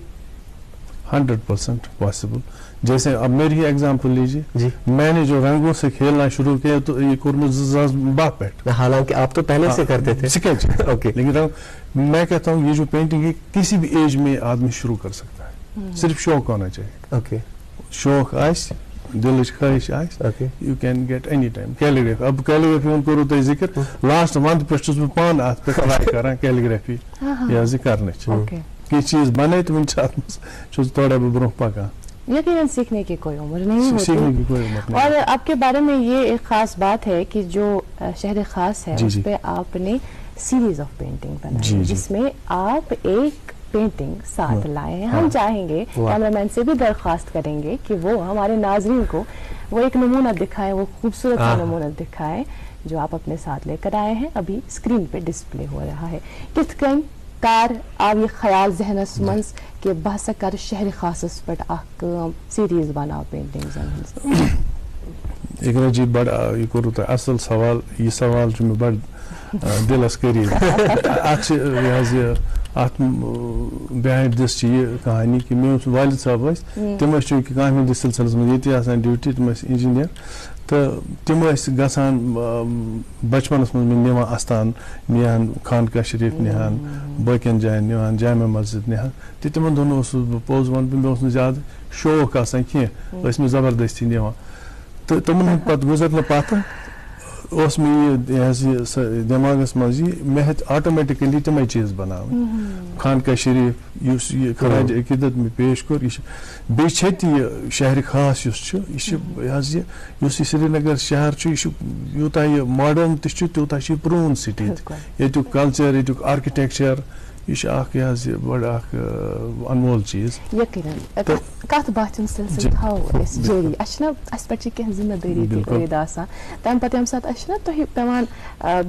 100% پاسبل جیسے اب میری ایگزامپل لیجیے جی میں نے جو رنگوں سے کھیلنا شروع کیا تو یہ کوٚرمُت 2012 پٮ۪ٹھ حالانکہ آپ تو پہلے سے کرتے تھے اسکیچ اوکے لیکن میں کہتا ہوں یہ جو پینٹنگ ہے کسی بھی ایج میں آدمی شروع کر سکتا ہے صرف شوق ہونا چاہیے اوکے شوق آسہِ دلچ خواہش آسہِ you can get any time calligraphy اب کیلیگرافی ہُنٛد کوٚروٕ تۄہہِ ذِکر لاسٹ ونٛدٕ پٮ۪ٹھ چھُس بہٕ پانہٕ اتھ پٮ۪ٹھ ٹراے کران کیلیگرافی یہِ حظ یہِ کرنٕچ کینٛہہ چیٖز بنے تہٕ وُنہِ چھِ اتھ منٛز چھُس تھوڑا بہٕ برٛونٛہہ پکان یقیناً سیکھنے کی کوئی عمر نہیں ہوتی اور آپ کے بارے میں یہ ایک خاص بات ہے کہ جو شہر خاص ہے اس پہ آپ نے سیریز آف پینٹنگ بنائی جس میں آپ ایک پینٹنگ ساتھ لائے ہیں ہم چاہیں گے کیمرہ مین سے بھی درخواست کریں گے کہ وہ ہمارے ناظرین کو وہ ایک نمونہ دکھائیں وہ خوبصورت نمونہ دکھائیں جو آپ اپنے ساتھ لے کر آئے ہیں ابھی اسکرین پہ ڈسپلے ہو رہا ہے کتھ کن کار آو یہ خیال ذہنس منٛز کہ بہٕ ہسا کرٕ شہرِ خاصس پٮ۪ٹھ اکھ کٲم سیریز بناو پینٹنگزن ہٕنٛز اقرا جی بڑ یہ کوٚروٕ تۄہہِ اصل سوال یہ سوال چھُ مےٚ بڑ دلس قریٖب اکھ چھِ یہِ حظ یہِ اتھ بہایِنٛڈ دِس چھِ یہِ کہانی کہِ مےٚ اوس والد صٲب ٲسۍ تِم ٲسۍ چوٗنٛکہِ کامہِ ہٕنٛدِس سلسلس منٛز ییٚتی آسان ڈیوٹی تِم ٲسۍ انجیٖنیر تہٕ تِم ٲسۍ گژھان بچپنس منٛز مےٚ نِوان استان نِہان خانقاہ شریٖف نِہان باقین جاین نِوان جامع مسجد نِہان تہٕ تِمن دۄہن اوسُس بہٕ پوٚز ونہٕ بہٕ مےٚ اوس نہٕ زیادٕ شوق آسان کینٛہہ ٲسۍ مےٚ زبردستی نِوان تہٕ تِمن ہٕنٛدۍ پتہٕ گُزرنہٕ پتہٕ اوس مےٚ یہِ حظ یہِ دٮ۪ماغس منٛز یہِ مےٚ ہیٚتۍ آٹومیٹِکلی تِمے چیٖز بناوٕنۍ خانقاہ شریٖف یُس یہِ خراج عقیٖدت مےٚ پیش کوٚر یہِ چھُ بیٚیہِ چھِ ییٚتہِ یہِ شہرِ خاص یُس چھُ یہِ چھُ یہِ حظ یہِ یُس یہِ سرینگر شہر چھُ یہِ چھُ یوٗتاہ یہِ ماڈٲرن تہِ چھُ تیوٗتاہ چھُ یہِ پرٛون سٹی تہِ ییٚتیُک کلچر ییٚتیُک آرکِٹیکچر یہ اکھ یہ حظ بڑ اکھ انمول چیز یقیناً کتھ باتھ ہُنٛد سلسلہٕ تھاوو أسۍ جٲری اسہِ چھُنہ اسہِ پٮ۪ٹھ چھِ کینٛہہ ذمہ دٲری تہِ عٲید آسان تمہِ پتہٕ ییٚمہِ ساتہٕ اسہِ چھُنہ تۄہہِ پیٚوان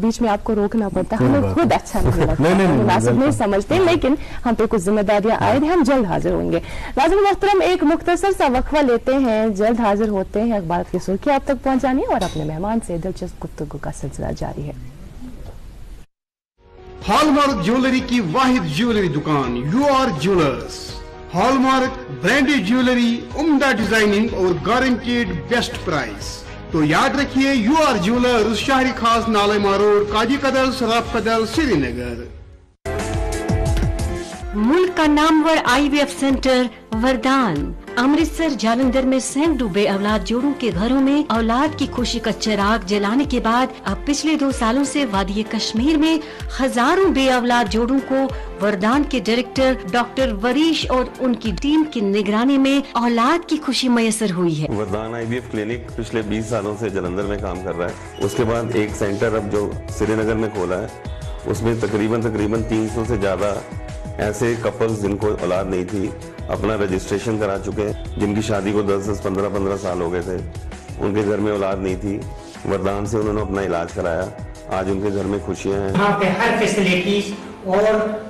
بیچ میں آپ کو روکنا پڑتا ہے ہمیں خود اچھا نہیں لگتا مناسب نہیں سمجھتے لیکن ہم پہ کچھ ذمہ داریاں عائد ہیں ہم جلد حاضر ہوں گے ناظرین محترم ایک مختصر سا وقفہ لیتے ہیں جلد حاضر ہوتے ہیں اخبارات کی سرخی آپ تک پہنچانی اور اپنے مہمان سے دلچسپ گفتگو کا سلسلہ جاری ہے ہال مارک جیولری کی واحد جیولری دکان U R jewellers hallmark branded jewellery عمدہ ڈیزائننگ اور گارنٹیڈ بیسٹ پرائز تو یاد رکھیے یو آر جیولرز شہری خاص نالما روڈ قاضی قدل سراف قدل سری نگر ملک کا نامور IVF سینٹر وردان امرتسر جالندھر میں سینکڑوں بے اولاد جوڑوں کے گھروں میں اولاد کی خوشی کا چراغ جلانے کے بعد اب پچھلے 2 سالوں سے وادی کشمیر میں ہزاروں بے اولاد جوڑوں کو وردان کے ڈائریکٹر ڈاکٹر وریش اور ان کی ٹیم کی نگرانی میں اولاد کی خوشی میسر ہوئی ہے. وردان IVF کلینک پچھلے 20 سالوں سے جلندھر میں کام کر رہا ہے. اس کے بعد ایک سینٹر اب جو سری نگر میں کھولا ہے اس میں تقریباً 300 سے زیادہ ایسے کپلز جن کو اولاد نہیں تھی اپنا رجسٹریشن کرا چکے ہیں، جن کی شادی کو 10 15 سال ہو گئے تھے، ان کے گھر میں اولاد نہیں تھی، وردان سے انہوں نے اپنا علاج کرایا، آج ان کے گھر میں خوشیاں ہیں. یہاں پہ ہر فیسلٹیز اور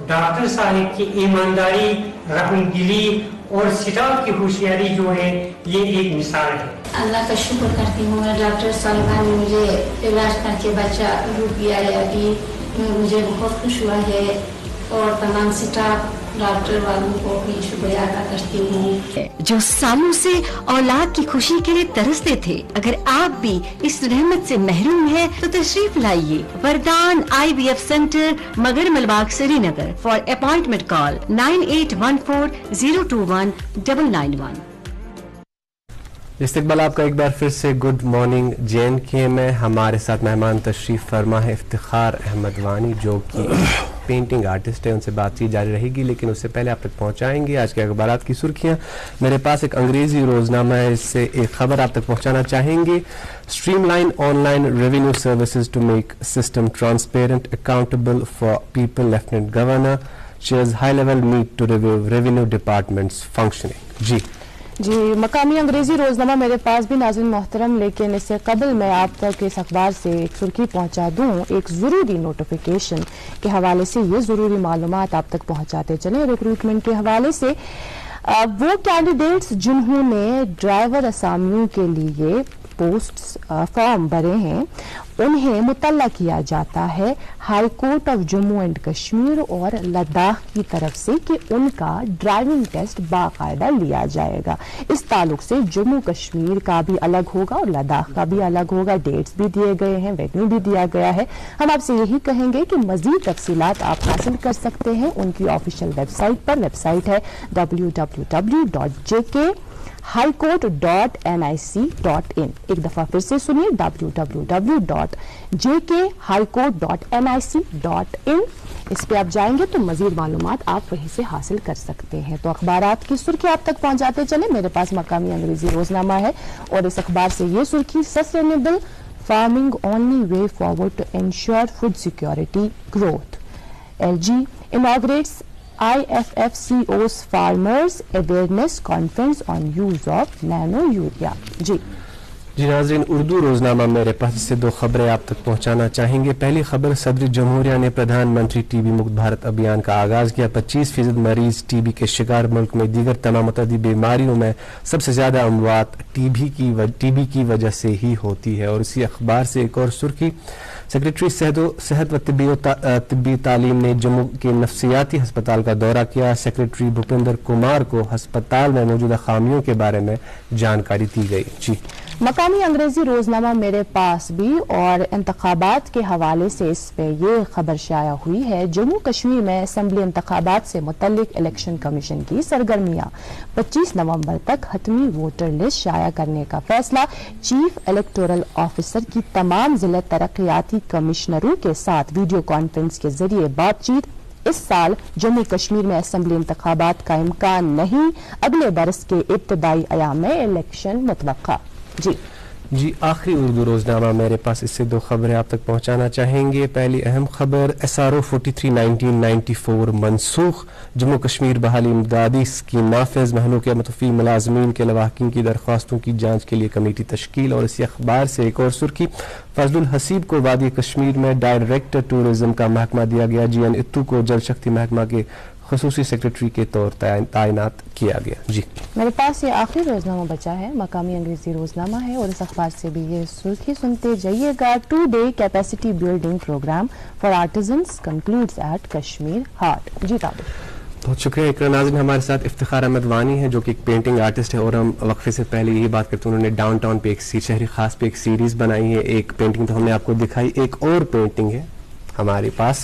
ڈاکٹر صاحب کی ایمانداری، رحم دلی اور اسٹاف کی ہوشیاری جو ہے یہ ایک مثال ہے. اللہ کا شکر کرتی ہوں، ڈاکٹر صاحبہ نے مجھے علاج کر کے بچہ روک گیا ہے، ابھی مجھے بہت خوش ہوا ہے اور تمام اسٹاف ڈاکٹر والوں کو بھی شکریہ ادا کرتی ہوں جو سالوں سے اولاد کی خوشی کے لیے ترستے تھے. اگر آپ بھی اس رحمت سے محروم ہیں تو تشریف لائیے وردان IVF سینٹر مگر ملباغ سری نگر. فار اپوائنٹمنٹ کال 9814021991. استقبال آپ کا ایک بار پھر سے. گڈ مارننگ JNK میں ہمارے ساتھ مہمان تشریف فرما ہے افتخار احمد وانی جو کہ پینٹنگ آرٹسٹ ہے. ان سے بات چیت جاری رہے گی لیکن اس سے پہلے آپ تک پہنچائیں گے آج کے اخبارات کی سرخیاں. میرے پاس ایک انگریزی روزنامہ ہے، اس سے ایک خبر آپ تک پہنچانا چاہیں گے. Streamline online revenue services to make system transparent accountable for people. Lieutenant governor chairs high level meet to review revenue departments functioning. جی مقامی انگریزی روزنامہ میرے پاس بھی ناظرین محترم، لیکن اس سے قبل میں آپ تک اس اخبار سے ایک سرخی پہنچا دوں. ایک ضروری نوٹیفیکیشن کے حوالے سے یہ ضروری معلومات آپ تک پہنچاتے چلیں. ریکروٹمنٹ کے حوالے سے وہ کینڈیڈیٹس جنہوں نے ڈرائیور اسامیوں کے لیے پوسٹ فارم بھرے ہیں انہیں مطلع کیا جاتا ہے high court of Jammu and Kashmir اور لداخ کی طرف سے کہ ان کا ڈرائیونگ ٹیسٹ باقاعدہ لیا جائے گا. اس تعلق سے جموں کشمیر کا بھی الگ ہوگا اور لداخ کا بھی الگ ہوگا. ڈیٹس بھی دیے گئے ہیں، وینیو بھی دیا گیا ہے. ہم آپ سے یہی کہیں گے کہ مزید تفصیلات آپ حاصل کر سکتے ہیں ان کی آفیشیل ویب سائٹ پر. ویب سائٹ ہے www.jkhighcourt.nic.in. ایک دفعہ پھر سے سنیے www.jkhighcourt.nic.in. اس پہ آپ جائیں گے تو مزید معلومات آپ وہیں سے حاصل کر سکتے ہیں. تو اخبارات کی سرخی آپ تک پہنچاتے چلیں. میرے پاس مقامی انگریزی روزنامہ ہے اور اس اخبار سے یہ سرخی sustainable farming only way forward to ensure food security growth. LG inaugurates IFFCO's Farmers Awareness Conference on Use of Nano Urea. جی ناظرین، اردو روزنامہ میرے پاس سے دو خبریں آپ تک پہنچانا چاہیں گے. پہلی خبر، صدر جمہوریہ نے پردھان منتری ٹی بی مکت بھارت ابھیان کا آغاز کیا. 25% مریض ٹی بی کے شکار. ملک میں دیگر تمام متعدی بیماریوں میں سب سے زیادہ اموات ٹی بی کی وجہ سے ہی ہوتی ہے. اور اسی اخبار سے ایک اور سرخی، سیکریٹری صحت و طبی تعلیم نے جموں کے نفسیاتی ہسپتال کا دورہ کیا. سیکریٹری بھوپندر کمار کو ہسپتال میں موجودہ خامیوں کے بارے میں جانکاری دی گئی. جی مقامی انگریزی روزنامہ میرے پاس بھی اور انتخابات کے حوالے سے اس پہ یہ خبر شائع ہوئی ہے. جموں کشمیر میں اسمبلی انتخابات سے متعلق الیکشن کمیشن کی سرگرمیاں. 25 نومبر تک حتمی ووٹر لسٹ شائع کرنے کا فیصلہ. چیف الیکٹورل آفیسر کی تمام ضلع ترقیاتی کمشنروں کے ساتھ ویڈیو کانفرنس کے ذریعے بات چیت. اس سال جموں کشمیر میں اسمبلی انتخابات کا امکان نہیں. اگلے برس کے ابتدائی ایام میں الیکشن متوقع. جی آخری اردو روزنامہ میرے پاس، اس سے دو خبریں آپ تک پہنچانا چاہیں گے. پہلی اہم خبر، SRO 43/1994 منسوخ. جموں کشمیر بحالی امدادی اسکیم نافذ. مہلوکہ متوفی ملازمین کے لواحقین کی درخواستوں کی جانچ کے لیے کمیٹی تشکیل. اور اسی اخبار سے ایک اور سرخی، فضل الحسیب کو وادی کشمیر میں ڈائریکٹر ٹورزم کا محکمہ دیا گیا. GN اتو کو جل شکتی محکمہ کے خصوصی سیکرٹری کے طور تعینات کیا گیا. جی میرے پاس یہ آخری روزنامہ بچا ہے، مقامی انگریزی روزنامہ ہے اور اس اخبار سے بھی یہ سرخی سنتے جائیے گا. 2-day capacity building programme for artisans concludes at Kashmir Haat. جی تابر بہت شکریہ. اقرا. ناظرین ہمارے ساتھ افتخار احمد وانی ہے جو کہ ایک پینٹنگ آرٹسٹ ہے اور ہم وقفے سے پہلے یہی بات کرتے ہیں انہوں نے ڈاؤن ٹاؤن پہ ایک شہری خاص پہ ایک سیریز بنائی ہے. ایک پینٹنگ تو ہم نے آپ کو دکھائی، ایک اور پینٹنگ ہے ہمارے پاس.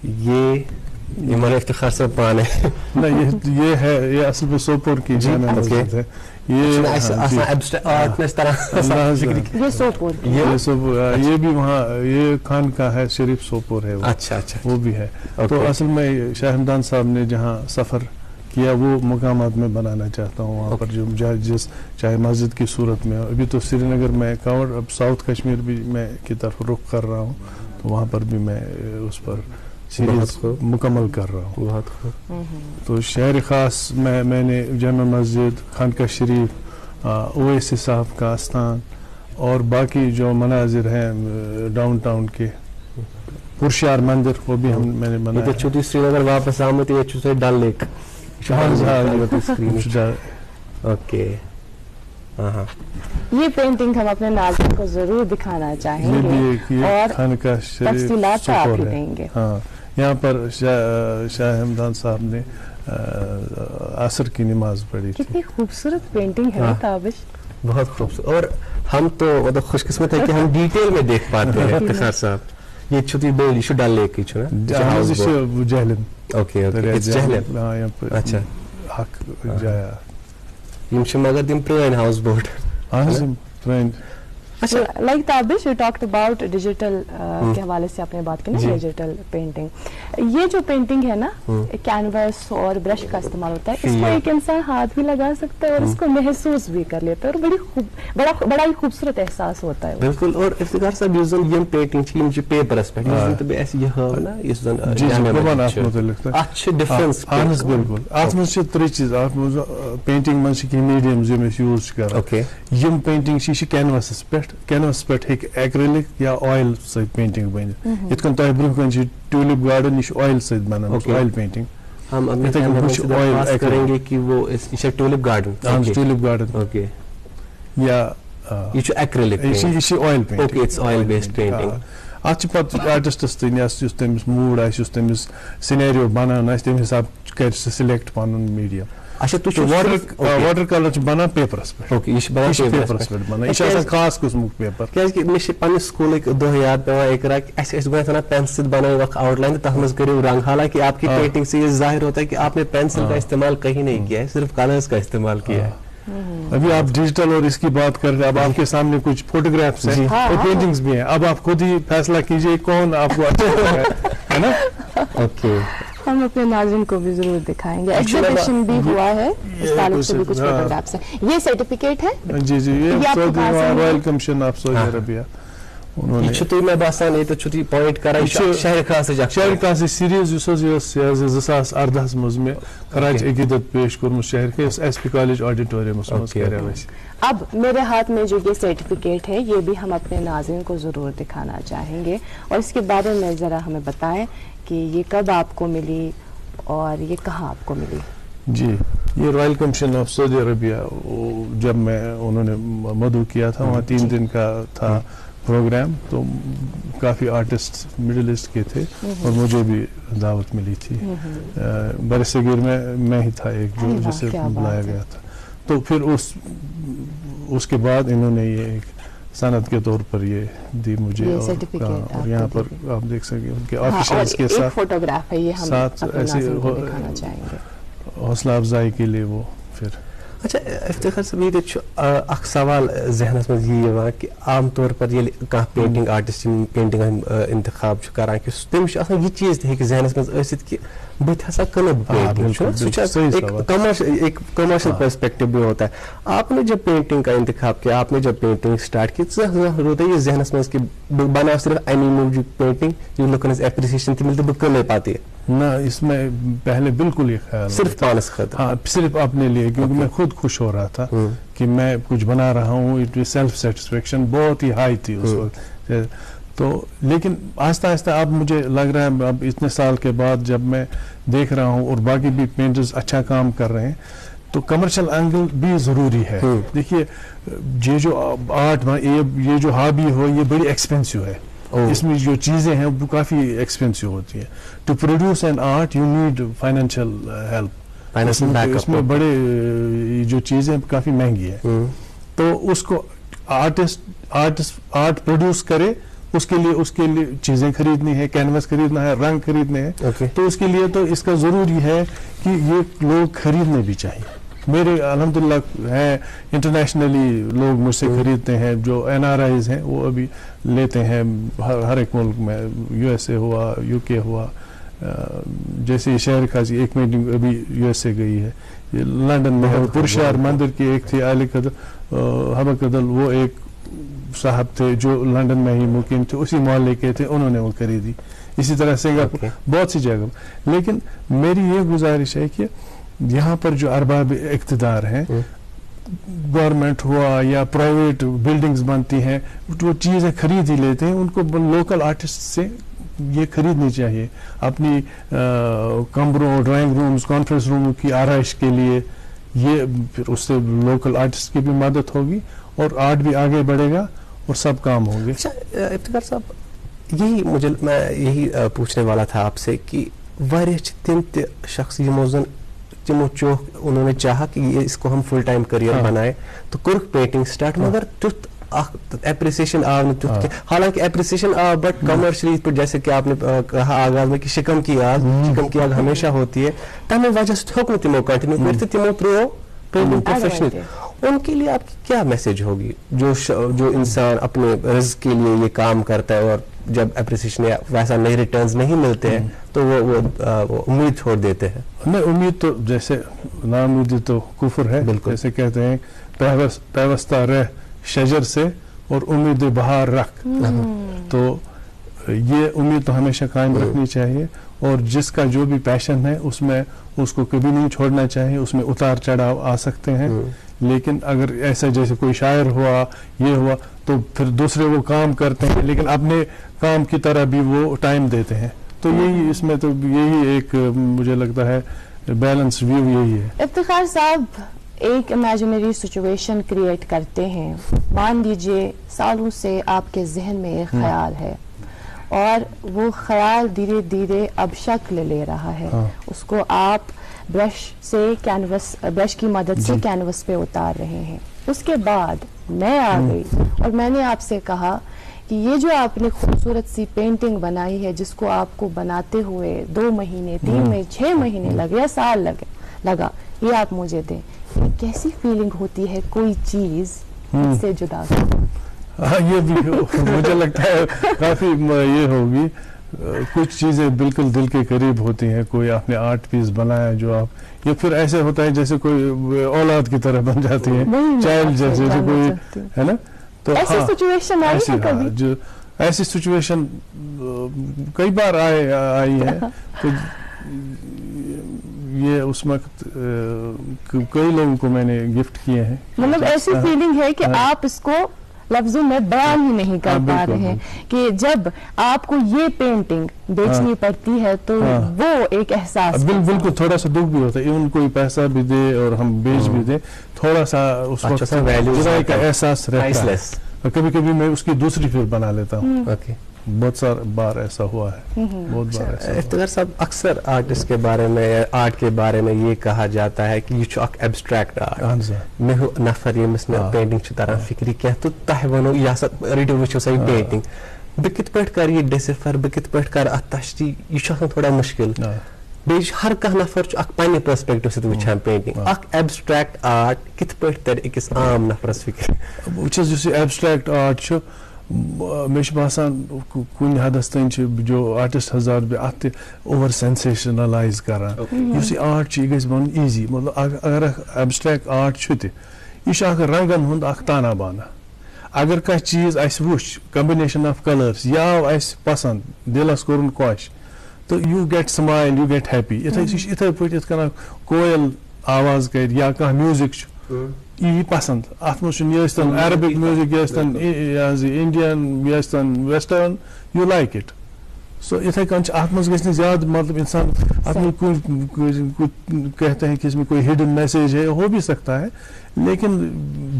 یہ ہمارے افتخار سے پرانے یہ ہے، یہ اصل میں سوپور کی جامع مسجد ہے. یہ بھی وہاں یہ خان کا ہے، شریف سوپور ہے. اچھا وہ بھی ہے. تو اصل میں شاہ ہمدان صاحب نے جہاں سفر کیا وہ مقامات میں بنانا چاہتا ہوں وہاں پر جو جس چاہے مسجد کی صورت میں. ابھی تو سری نگر میں کور, اب ساؤتھ کشمیر بھی میں کی طرف رخ کر رہا ہوں, تو وہاں پر بھی میں اس پر سیریز مکمل کر رہا ہوں. بہت خوب. تو شہر خاص میں نے جامع مسجد, خانقاہ شریف, اویسی صاحب کا آستان اور باقی جو مناظر ہیں ڈاؤن ٹاؤن کے, پرشار مندر وہ بھی میں نے بنایا. چھٹی سری نگر واپس آمد یہ ڈل لیک. اوکے. یہ پینٹنگ ہم اپنے ناظرین کو ضرور دکھانا چاہیں گے اور تفصیلات آپ ہی دیں گے. ہاں, یہاں پر شاہ ہمدان صاحب نے عصر کی نماز پڑھی تھی. کتنی خوبصورت پینٹنگ ہے تابش. بہت خوبصورت. اور ہم تو مطلب خوش قسمت ہے کہ ہم ڈیٹیل میں دیکھ پاتے ہیں. افتخار صاحب یہ چھوٹی بول یہ ڈل لیک کی چھو نا جہلم. اوکے جہلم. اچھا حق جایا یم چھ مگر تم پرٲنۍ ہاؤس بوٹ. پرٲنۍ. Like Tabish you talked about digital کے حوالے سے آپ نے بات کی نا, ڈیجیٹل پینٹنگ. یہ جو پینٹنگ ہے نا کینوس اور برش کا استعمال ہوتا ہے, اس کو ایک انسان ہاتھ بھی لگا سکتا ہے اور اس کو محسوس بھی کر لیتا ہے اور بڑا ہی خوبصورت احساس ہوتا ہے. بالکل. اور افتخار صاحب یُس زن یم پینٹنگ چھ یم چھ پیپرس پٮ۪ٹھ یُس زن تہٕ بیٚیہِ اَسہِ یہِ ہٲو نا یُس زن اتھ چھِ ڈفرنس. بالکل اتھ منٛز چھِ ترٛےٚ چیٖز. اتھ منٛز پینٹنگ منٛز چھِ کینٛہہ میڈیمز یِم أسۍ یوٗز چھِ کران. یم پینٹنگ چھِ یہِ چھِ کینوسس پٮ۪ٹھ. کینوس پٮ۪ٹھ ہیٚکہِ ایکریلک یا آیل سۭتۍ پینٹنگ بٔنِتھ. یِتھ کٔنۍ تۄہہِ برونٛہہ کَنہِ چھِ ٹیوٗلِپ گارڈن, یہِ چھُ آیل سۭتۍ بنان, آیل پینٹنگ. ہم کریں گے کہ وہ tulip garden. Tulip garden okay. یا یہ چھُ ایکریلک. یہ چھِ oil painting. Okay it's oil based painting. اتھ چھِ پتہٕ آرٹسٹس تہِ یُس تٔمِس موٗڈ آسہِ, یُس تٔمِس سِنیریو بنان آسہِ, تمہِ حساب کرِ سُہ سِلیکٹ پنُن میڈیم. اچھا تُہۍ واٹر کلر چھُ بنان پیپرس پٮ۪ٹھ. اوکے یہ چھُ بنان پیپرس پٮ۪ٹھ بنان. یہ چھُ آسان خاص قٕسمُک پیپر. کیازکہِ مےٚ چھِ پننہِ سکوٗلٕکۍ دۄہ یاد پیٚوان اقرا کہ اَسہِ ٲسۍ گۄڈنٮ۪تھ ونان پینسل سۭتۍ بنٲیِو اکھ آؤٹ لائن تہٕ تتھ منٛز کٔرِو رنگ. حالانکہ آپ کی پینٹنگ سے یہ ظاہر ہوتا ہے کہ آپ نے پینسل کا استعمال کہیں نہیں کیا ہے, صرف کلرز کا استعمال کیا ہے. ابھی آپ ڈیجیٹل اور اس کی بات کر رہے ہیں. اب آپ کے سامنے کچھ فوٹوگرافس ہیں اور پینٹنگز بھی ہیں. اب آپ خود ہی فیصلہ کیجئے کون آپ کو اچھا لگا ہے نا. اوکے. ہم اپنے ناظرین کو بھی ضرور دکھائیں گے. ایگزیبیشن بھی ہوا ہے, اس تعلق سے بھی کچھ فوٹوگرافس ہیں. یہ سرٹیفکیٹ ہے. جی جی, یہ Royal commission of Saudi Arabia. یہ چھُ تُہۍ مےٚ باسان ییٚتہِ چھُ تُہۍ پویِنٹ کران شہر خاصٕچ اکھ شہر خاصٕچ سیریز یُس حظ یہِ ٲس 2018 منٛز مےٚ خراج عقیدت پیش کوٚرمُت شہر کے ایس پی کالج آڈیٹوریمس منٛز کریو اَسہِ. اب میرے ہاتھ میں جو یہ سرٹیفکیٹ ہے یہ بھی ہم اپنے ناظرین کو ضرور دکھانا چاہیں گے, اور اس کے بارے میں ذرا ہمیں بتائیں کہ یہ کب آپ کو ملی اور یہ کہاں آپ کو ملی. جی, یہ Royal commission of Saudi Arabia, جب میں انہوں نے مدعو کیا تھا وہاں 3 دن کا تھا پروگرام, تو کافی آرٹسٹ مڈل ایسٹ کے تھے اور مجھے بھی دعوت ملی تھی. برصغیر میں ہی تھا ایک جو جسے بلایا گیا تھا. تو پھر اس کے بعد انہوں نے یہ ایک سند کے طور پر یہ دی مجھے, اور یہاں پر آپ دیکھ سکیں ان کے آفیشلز کے ساتھ فوٹوگراف ہے, یہ ہم ایسے حوصلہ افزائی کے لیے وہ پھر. اچھا افتخار صاحب, یہ اخ سوال ذہنس مز یہ یوان کہ عام طور پر ییٚلہِ کانٛہہ پینٹنگ آرٹسٹ پینٹنگ ہُنٛد انتخاب چھُ کران کہ تٔمِس چھُ آسان یہِ چیٖز تہِ ہیٚکہِ ذہنس مز ٲسِتھ کہ بہٕ تہِ ہسا کٕنہٕ پینٹنگ, سُہ چھُ ایک کمرشل پرسپیکٹو بھی ہوتا ہے. آپ نے جب پینٹنگ کا انتخاب کیا, آپ نے جب پینٹنگ اسٹارٹ کی, ہوتا ہے یہ ذہنس مز کہ بہٕ بناو صرف امی موٗجوٗب پینٹنگ جو لُکن ہٕنٛز ایپریسیشن تہِ مِلہِ تہٕ بہٕ کٕنہٕ پتہٕ یہِ. نہ, اس میں پہلے بالکل یہ خیال صرف پانس خاطر, ہاں صرف اپنے لیے, کیونکہ میں خود خوش ہو رہا تھا کہ میں کچھ بنا رہا ہوں. اٹ سیلف سیٹسفیکشن بہت ہی ہائی تھی اس وقت. تو لیکن آہستہ آہستہ اب مجھے لگ رہا ہے, اب اتنے سال کے بعد جب میں دیکھ رہا ہوں اور باقی بھی پینٹرز اچھا کام کر رہے ہیں, تو کمرشل اینگل بھی ضروری ہے. دیکھیے یہ جو آرٹ, یہ جو ہابی ہو, یہ بڑی ایکسپینسو ہے. اس میں جو چیزیں ہیں وہ کافی ایکسپینسو ہوتی ہیں. To produce an art you need financial help. اس میں بڑے جو چیزیں کافی مہنگی ہیں. تو اس کو آرٹ پروڈیوس کرے, اس کے لیے چیزیں خریدنی ہے, کینوس خریدنا ہے, رنگ خریدنے ہیں. تو اس کے لیے تو اس کا ضروری ہے کہ یہ لوگ خریدنے بھی چاہیے. میرے الحمدللہ ہیں انٹرنیشنلی لوگ مجھ سے خریدتے ہیں, جو NRIs ہیں وہ ابھی لیتے ہیں ہر ایک ملک میں, USA ہوا, UK ہوا, جیسے شہر خاصی ایک پینٹنگ ابھی یو ایس اے گئی ہے, یہ لندن میں ہے, پرشار مندر کی ایک تھی علی قدر حبا قدل, وہ ایک صاحب تھے جو لندن میں ہی مقیم تھے, اسی محلے کے تھے, انہوں نے وہ خریدی. اسی طرح سنگاپور بہت سی جگہ. لیکن میری یہ گزارش ہے کہ یہاں پر جو ارباب اقتدار ہیں, گورنمنٹ ہوا یا پرائیویٹ بلڈنگز بنتی ہیں, وہ چیزیں خرید ہی لیتے ہیں, ان کو لوکل آرٹسٹ سے یہ خریدنی چاہیے اپنی کمروں, ڈرائنگ رومز, کانفرنس روموں کی آرائش کے لیے. یہ پھر اس سے لوکل آرٹسٹ کی بھی مدد ہوگی اور آرٹ بھی آگے بڑھے گا اور سب کام ہوں گے. افتخار صاحب, میں یہی پوچھنے والا تھا آپ سے کہ تم شخص تمو چوک انہوں نے چاہا کہ اس کو ہم فل ٹائم کریئر بنائے تو کرک پینٹنگ سٹارٹ, مگر تیت اپریسیشن آو نہ تیت, حالانکہ اپریسیشن آو بٹ کمرشلی پہ جیسے کہ آپ نے کہا آغاز میں کہ شکم کی آگ ہمیشہ ہوتی ہے, تمہیں وجہ سے ہوں تمو کنٹینیو کرتے, تمو ترو پینٹنگ پروفیشنل. ان کے لیے آپ کی کیا میسج ہوگی جو انسان اپنے رزق کے لیے یہ کام کرتا ہے اور جب اپریسیشن یا ویسا نئے ریٹرنز نہیں ملتے ہیں تو وہ امید چھوڑ دیتے ہیں؟ نہیں, امید تو جیسے نام امیدی تو کفر ہے, جیسے کہتے ہیں پیوستہ رہ شجر سے اور امید بہار رکھ. تو یہ امید تو ہمیشہ قائم رکھنی چاہیے, اور جس کا جو بھی پیشن ہے اس میں اس کو کبھی نہیں چھوڑنا چاہیے. اس میں اتار چڑھاؤ آ سکتے ہیں, لیکن اگر ایسا جیسے کوئی شاعر ہوا یہ ہوا تو پھر دوسرے وہ کام کرتے ہیں لیکن اپنے کام کی طرح بھی وہ ٹائم دیتے ہیں. تو یہی اس میں تو یہی ایک مجھے لگتا ہے بیلنس ویو یہی ہے. افتخار صاحب ایک امیجنری سچویشن کریٹ کرتے ہیں, مان لیجئے سالوں سے آپ کے ذہن میں ایک خیال ہے اور وہ خیال دھیرے دھیرے اب شکل لے رہا ہے, اس کو آپ برش کی مدد سے کینوس پہ اتار رہے ہیں. اس کے بعد میں آ گئی اور میں نے آپ سے کہا کہ یہ جو آپ نے خوبصورت سی پینٹنگ بنائی ہے جس کو آپ کو بناتے ہوئے 2 مہینے 3 مہینے 6 مہینے لگے یا سال لگا, یہ آپ مجھے دیں. یہ کیسی فیلنگ ہوتی ہے کوئی چیز سے جدا؟ یہ بھی مجھے لگتا ہے کافی یہ ہوگی, کچھ چیزیں بالکل دل کے قریب ہوتی ہیں. کوئی آپ نے آرٹ پیس بنایا جو آپ, یہ پھر ایسے ہوتا ہے جیسے کوئی اولاد کی طرح بن جاتی ہے, چائلڈ جیسے جو کوئی ہے نا. تو ایسی سچویشن کئی بار آئی ہے. تو یہ اس وقت کئی لوگوں کو میں نے گفٹ کیے ہیں. مطلب ایسی فیلنگ ہے کہ آپ اس کو لفظوں میں بیان ہی نہیں کر پا رہے ہیں کہ جب آپ کو یہ پینٹنگ بیچنی پڑتی ہے تو وہ ایک احساس بالکل تھوڑا سا دکھ بھی ہوتا ہے, ایون کوئی پیسہ بھی دے اور ہم بیچ بھی دیں, تھوڑا سا اس وقت جرائے کا احساس رہتا ہے. اور کبھی کبھی میں اس کی دوسری پھر بنا لیتا ہوں. بہت سارا بار ایسا ہوا ہے, بہت بار ایسا. افتخار صاحب, اکثر آرٹسٹ کے بارے میں آرٹ کے بارے میں یہ کہا جاتا ہے کہ یہ چھو اک ایبسٹریکٹ آرٹ, میں ہوں نفر یمس میں پینٹنگ چھ تران فکری کیا تو تہ ونو یہ سا ریڈیو وچھو سا پینٹنگ بہ کت پٲٹھۍ کر یہ ڈیسفر, بہ کت پٲٹھۍ کر اتھ تشریح, یہ چھُ آسان تھوڑا مشکل. بیٚیہِ ہر کانٛہہ نفر چھُ اکھ پننہِ پٔرسپیکٹِو سۭتۍ وٕچھان پینٹنگ. اکھ ایبسٹریکٹ آرٹ کِتھ پٲٹھۍ ترِ أکِس عام نفرس فکر؟ وٕچھ حظ, یُس یہِ ایبسٹریکٹ آرٹ چھُ مےٚ چھُ باسان کُنہِ حدس تام چھِ جو آرٹسٹ حضرات بیٚیہِ اتھ تہِ اوور سینسیشنلایز کران. یُس یہِ آرٹ چھُ یہِ گژھِ بنُن ایٖزی. مطلب اگر اکھ ایبسٹریکٹ آرٹ چھُ تہِ, یہِ چھُ اکھ رنگن ہُنٛد اکھ تانا بانا. اگر کانٛہہ چیٖز اسہِ وٕچھ کمبِنیشن آف کلٲرس, یہِ آو اسہِ پسنٛد, دِلس کوٚرُن خۄش, تو یوٗ گیٹ سمایل, یوٗ گیٹ ہیپی. یِتھے سُہ چھُ یِتھے پٲٹھۍ یِتھ کٔنۍ کویل آواز کرِ یا کانٛہہ میوٗزک چھُ, یی پسنٛد. اتھ منٛز چھُنہٕ یہِ ٲسۍتن عربک میوٗزک, یہِ ٲسۍتن انڈین, یہِ ٲسۍتن ویسٹٲرن, یوٗ لایک اٹ. سو یِتھے کٔنۍ چھِ اتھ منٛز گژھِ نہٕ زیادٕ مطلب انسان اتھ منٛز کہتے ہیں کہ اس میں کوئی ہڈن میسج ہے, ہو بھی سکتا ہے, لیکن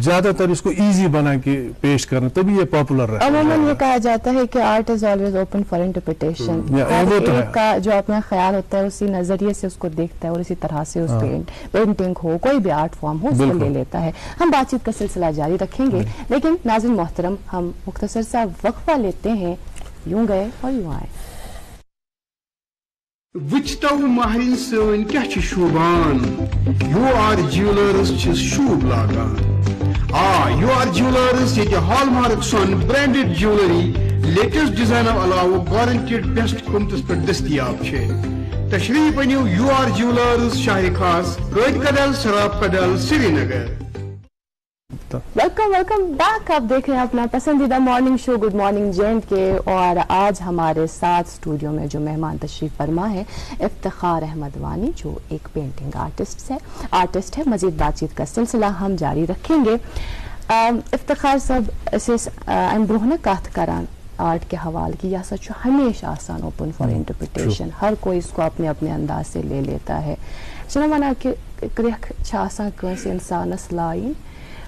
زیادہ تر اس کو ایزی بنا کے پیش کرنا, تبھی یہ پاپولر رہتا ہے. عموماً یہ کہا جاتا ہے کہ art is always open for interpretation. ہر ایک کا جو اپنا خیال ہوتا ہے اسی نظریے سے اس کو دیکھتا ہے اور اسی طرح سے اس پینٹنگ ہو, کوئی بھی آرٹ فارم ہو, اس کو لے لیتا ہے. ہم بات چیت کا سلسلہ جاری رکھیں گے, لیکن ناظرین محترم ہم مختصر سا وقفہ لیتے ہیں. یوں گئے اور یوں آئے. وچتو مہرین سن کیا شوبان, یو آر جیولرز شوب لاگان. یو آر جیولرز یہ ہال مارک سون برانڈڈ جیولری لیٹسٹ ڈیزائن علاوہ گارنٹیڈ بیسٹ قیمتس پہ دستیاب ہے. تشریف انیو یو آر جیولرز شاہ خاص روہت کدل سراب کدل سری نگر. Welcome back. آپ دیکھ رہے ہیں اپنا پسندیدہ morning show good morning J and K, اور آج ہمارے ساتھ اسٹوڈیو میں جو مہمان تشریف فرما ہے افتخار احمد وانی, جو ایک پینٹنگ آرٹسٹ ہے. مزید بات چیت کا سلسلہ ہم جاری رکھیں گے. افتخار صاحب ام برہ کت کران آرٹ کے حوالے کی, یہ سا ہمیشہ آسان اوپن فار انٹرپریٹیشن, ہر کوئی اس کو اپنے اپنے انداز سے لے لیتا ہے. چھنا ونان کہ کرٛیٚکھ چھِ آسان کٲنٛسہِ اِنسانس لایِنۍ,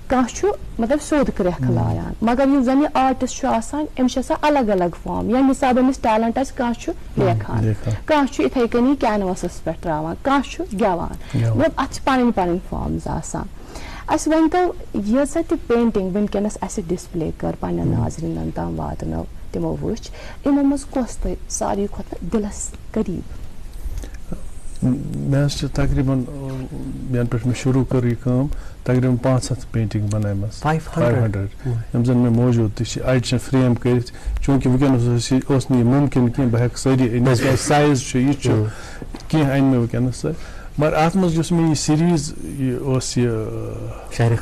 کانٛہہ مطلب سیوٚد کرٛیٚکھ لایان, مگر یُس زن یہ آرٹسٹ چھُ آسان أمِس چھِ آسان الگ الگ فارم, ییٚمہِ حساب أمِس ٹیلنٹ آسہِ. کانٛہہ چھُ لیکھان, کانٛہہ چھُ یِتھَے کٔنی کینوَسس پٮ۪ٹھ ترٛاوان, کانٛہہ چھُ گٮ۪وان. مطلب اتھ چھِ پنٕنۍ پنٕنۍ فارمز آسان. اَسہِ ؤنۍتو ییٖژاہ تہِ پینٹنگ وٕنکٮ۪نس اَسہِ ڈسپلے کٔر پننٮ۪ن ناظریٖنن تام واتنٲو, تِمو وٕچھ, یِمو منٛز کۄس تۄہہِ ساروی کھۄتہٕ دِلس قریٖب؟ مےٚ حظ چھِ تقریٖباً یَنہٕ پٮ۪ٹھ مےٚ شروٗع کٔر یہِ کٲم تقریٖباً 500 پینٹِنٛگ بنایمَژ. 500 یِم زن مےٚ موٗجوٗد تہِ چھِ. اَڑِ چھِ فریم کٔرِتھ, چوٗنٛکہِ وٕنکٮ۪نس اوس نہٕ یہِ مُمکِن کینٛہہ بہٕ ہٮ۪کہٕ سٲری أنِتھ, کیٛازِ سایز چھُ یہِ چھُ کینٛہہ اَنہِ مےٚ وٕنکٮ۪نس سۭتۍ. مگر اَتھ منٛز یُس مےٚ یہِ سیٖریٖز یہِ اوس یہِ شہرِ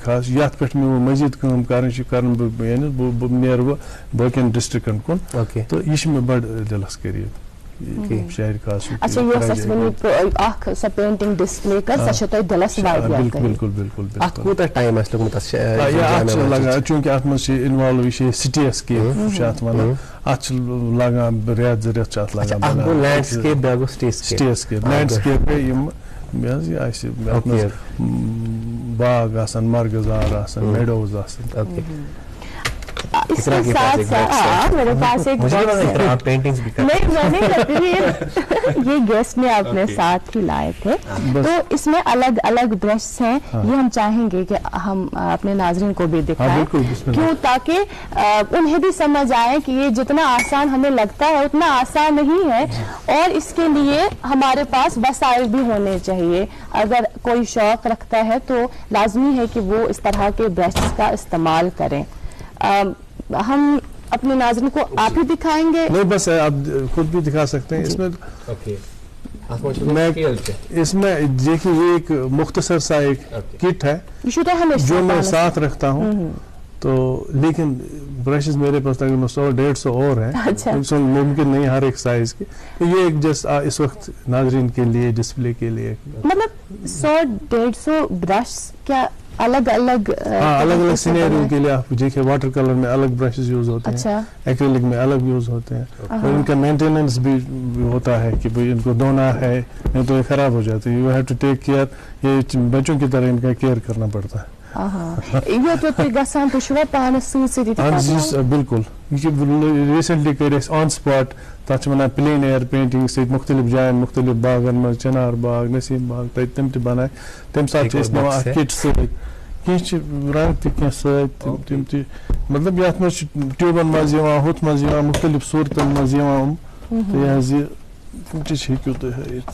خاص, یَتھ پٮ۪ٹھ مےٚ وۄنۍ مزیٖد کٲم کَرٕنۍ چھِ, کَران بہٕ نیرٕ بہٕ باقین ڈسٹرکن کُن, تہٕ یہِ چھِ مےٚ بڑٕ دِلس قریٖب. شہر خاص. اچھا, یۄس اَسہِ وۄنۍ اکھ سۄ پینٹنگ ڈسپلے کٔر سۄ چھِ تۄہہِ دِلس واریاہ قریٖب. بالکل بالکل. اتھ کوٗتاہ ٹایم آسہِ لوٚگمُت؟ اتھ چھُ لگان, چوٗنٛکہِ اتھ منٛز چھِ اِنوالو, یہِ چھِ سِٹیسکیپ چھِ اتھ وَنان, اتھ چھِ لگان رٮ۪تھ 2 رٮ۪تھ چھِ اتھ لگان. سِٹیسکیپ لینڈسکیپ گٔے یِم مےٚ حظ یہِ آسہِ اتھ منٛز باغ آسان, مرغزار آسان, میڈوز آسان. اس کے ساتھ ساتھ میرے پاس ایک یہ گیسٹ نے اپنے ساتھ ہی لائے تھے, تو اس میں الگ الگ برش ہیں. یہ ہم چاہیں گے کہ ہم اپنے ناظرین کو بھی دکھائیں, کیوں, تاکہ انہیں بھی سمجھ آئے کہ یہ جتنا آسان ہمیں لگتا ہے اتنا آسان نہیں ہے, اور اس کے لیے ہمارے پاس وسائل بھی ہونے چاہیے. اگر کوئی شوق رکھتا ہے تو لازمی ہے کہ وہ اس طرح کے برش کا استعمال کریں. ہم اپنے ناظرین کو آپ ہی دکھائیں گے؟ نہیں, بس آپ خود بھی دکھا سکتے ہیں. اس میں دیکھیے یہ ایک مختصر سا ایک کٹ ہے جو میں ساتھ رکھتا ہوں, تو لیکن برشز میرے پاس تقریباً 100-150 اور ہیں, ممکن نہیں ہر ایک سائز کے. یہ ایک جسٹ اس وقت ناظرین کے لیے ڈسپلے کے لیے. مطلب 100-150 برش کیا الگ الگ سینیریو کے لیے؟ آپ دیکھیں واٹر کلر میں الگ برشز یوز ہوتے ہیں, ایکریلک میں الگ یوز ہوتے ہیں, اور ان کا مینٹیننس بھی ہوتا ہے کہ ان کو دھونا ہے, نہیں تو یہ خراب ہو جاتے ہیں. You have to take care, یہ بچوں کی طرح ان کا کیئر کرنا پڑتا ہے. بالکل. ریسنٹلی کر آن سپاٹ, تک ونان پلین ایئر پینٹنگ سے مختلف جائن, مختلف باغن میں, چنار باغ, نسیم باغ, تم تہ بنائے. تمہ سات نوان کٹ ست کی رنگ تہ ست, تم تہ مطلب یت مز ٹیوبن مز ہتھ مز مختلف صورتن مز یہ ہیکو تھی ہائت.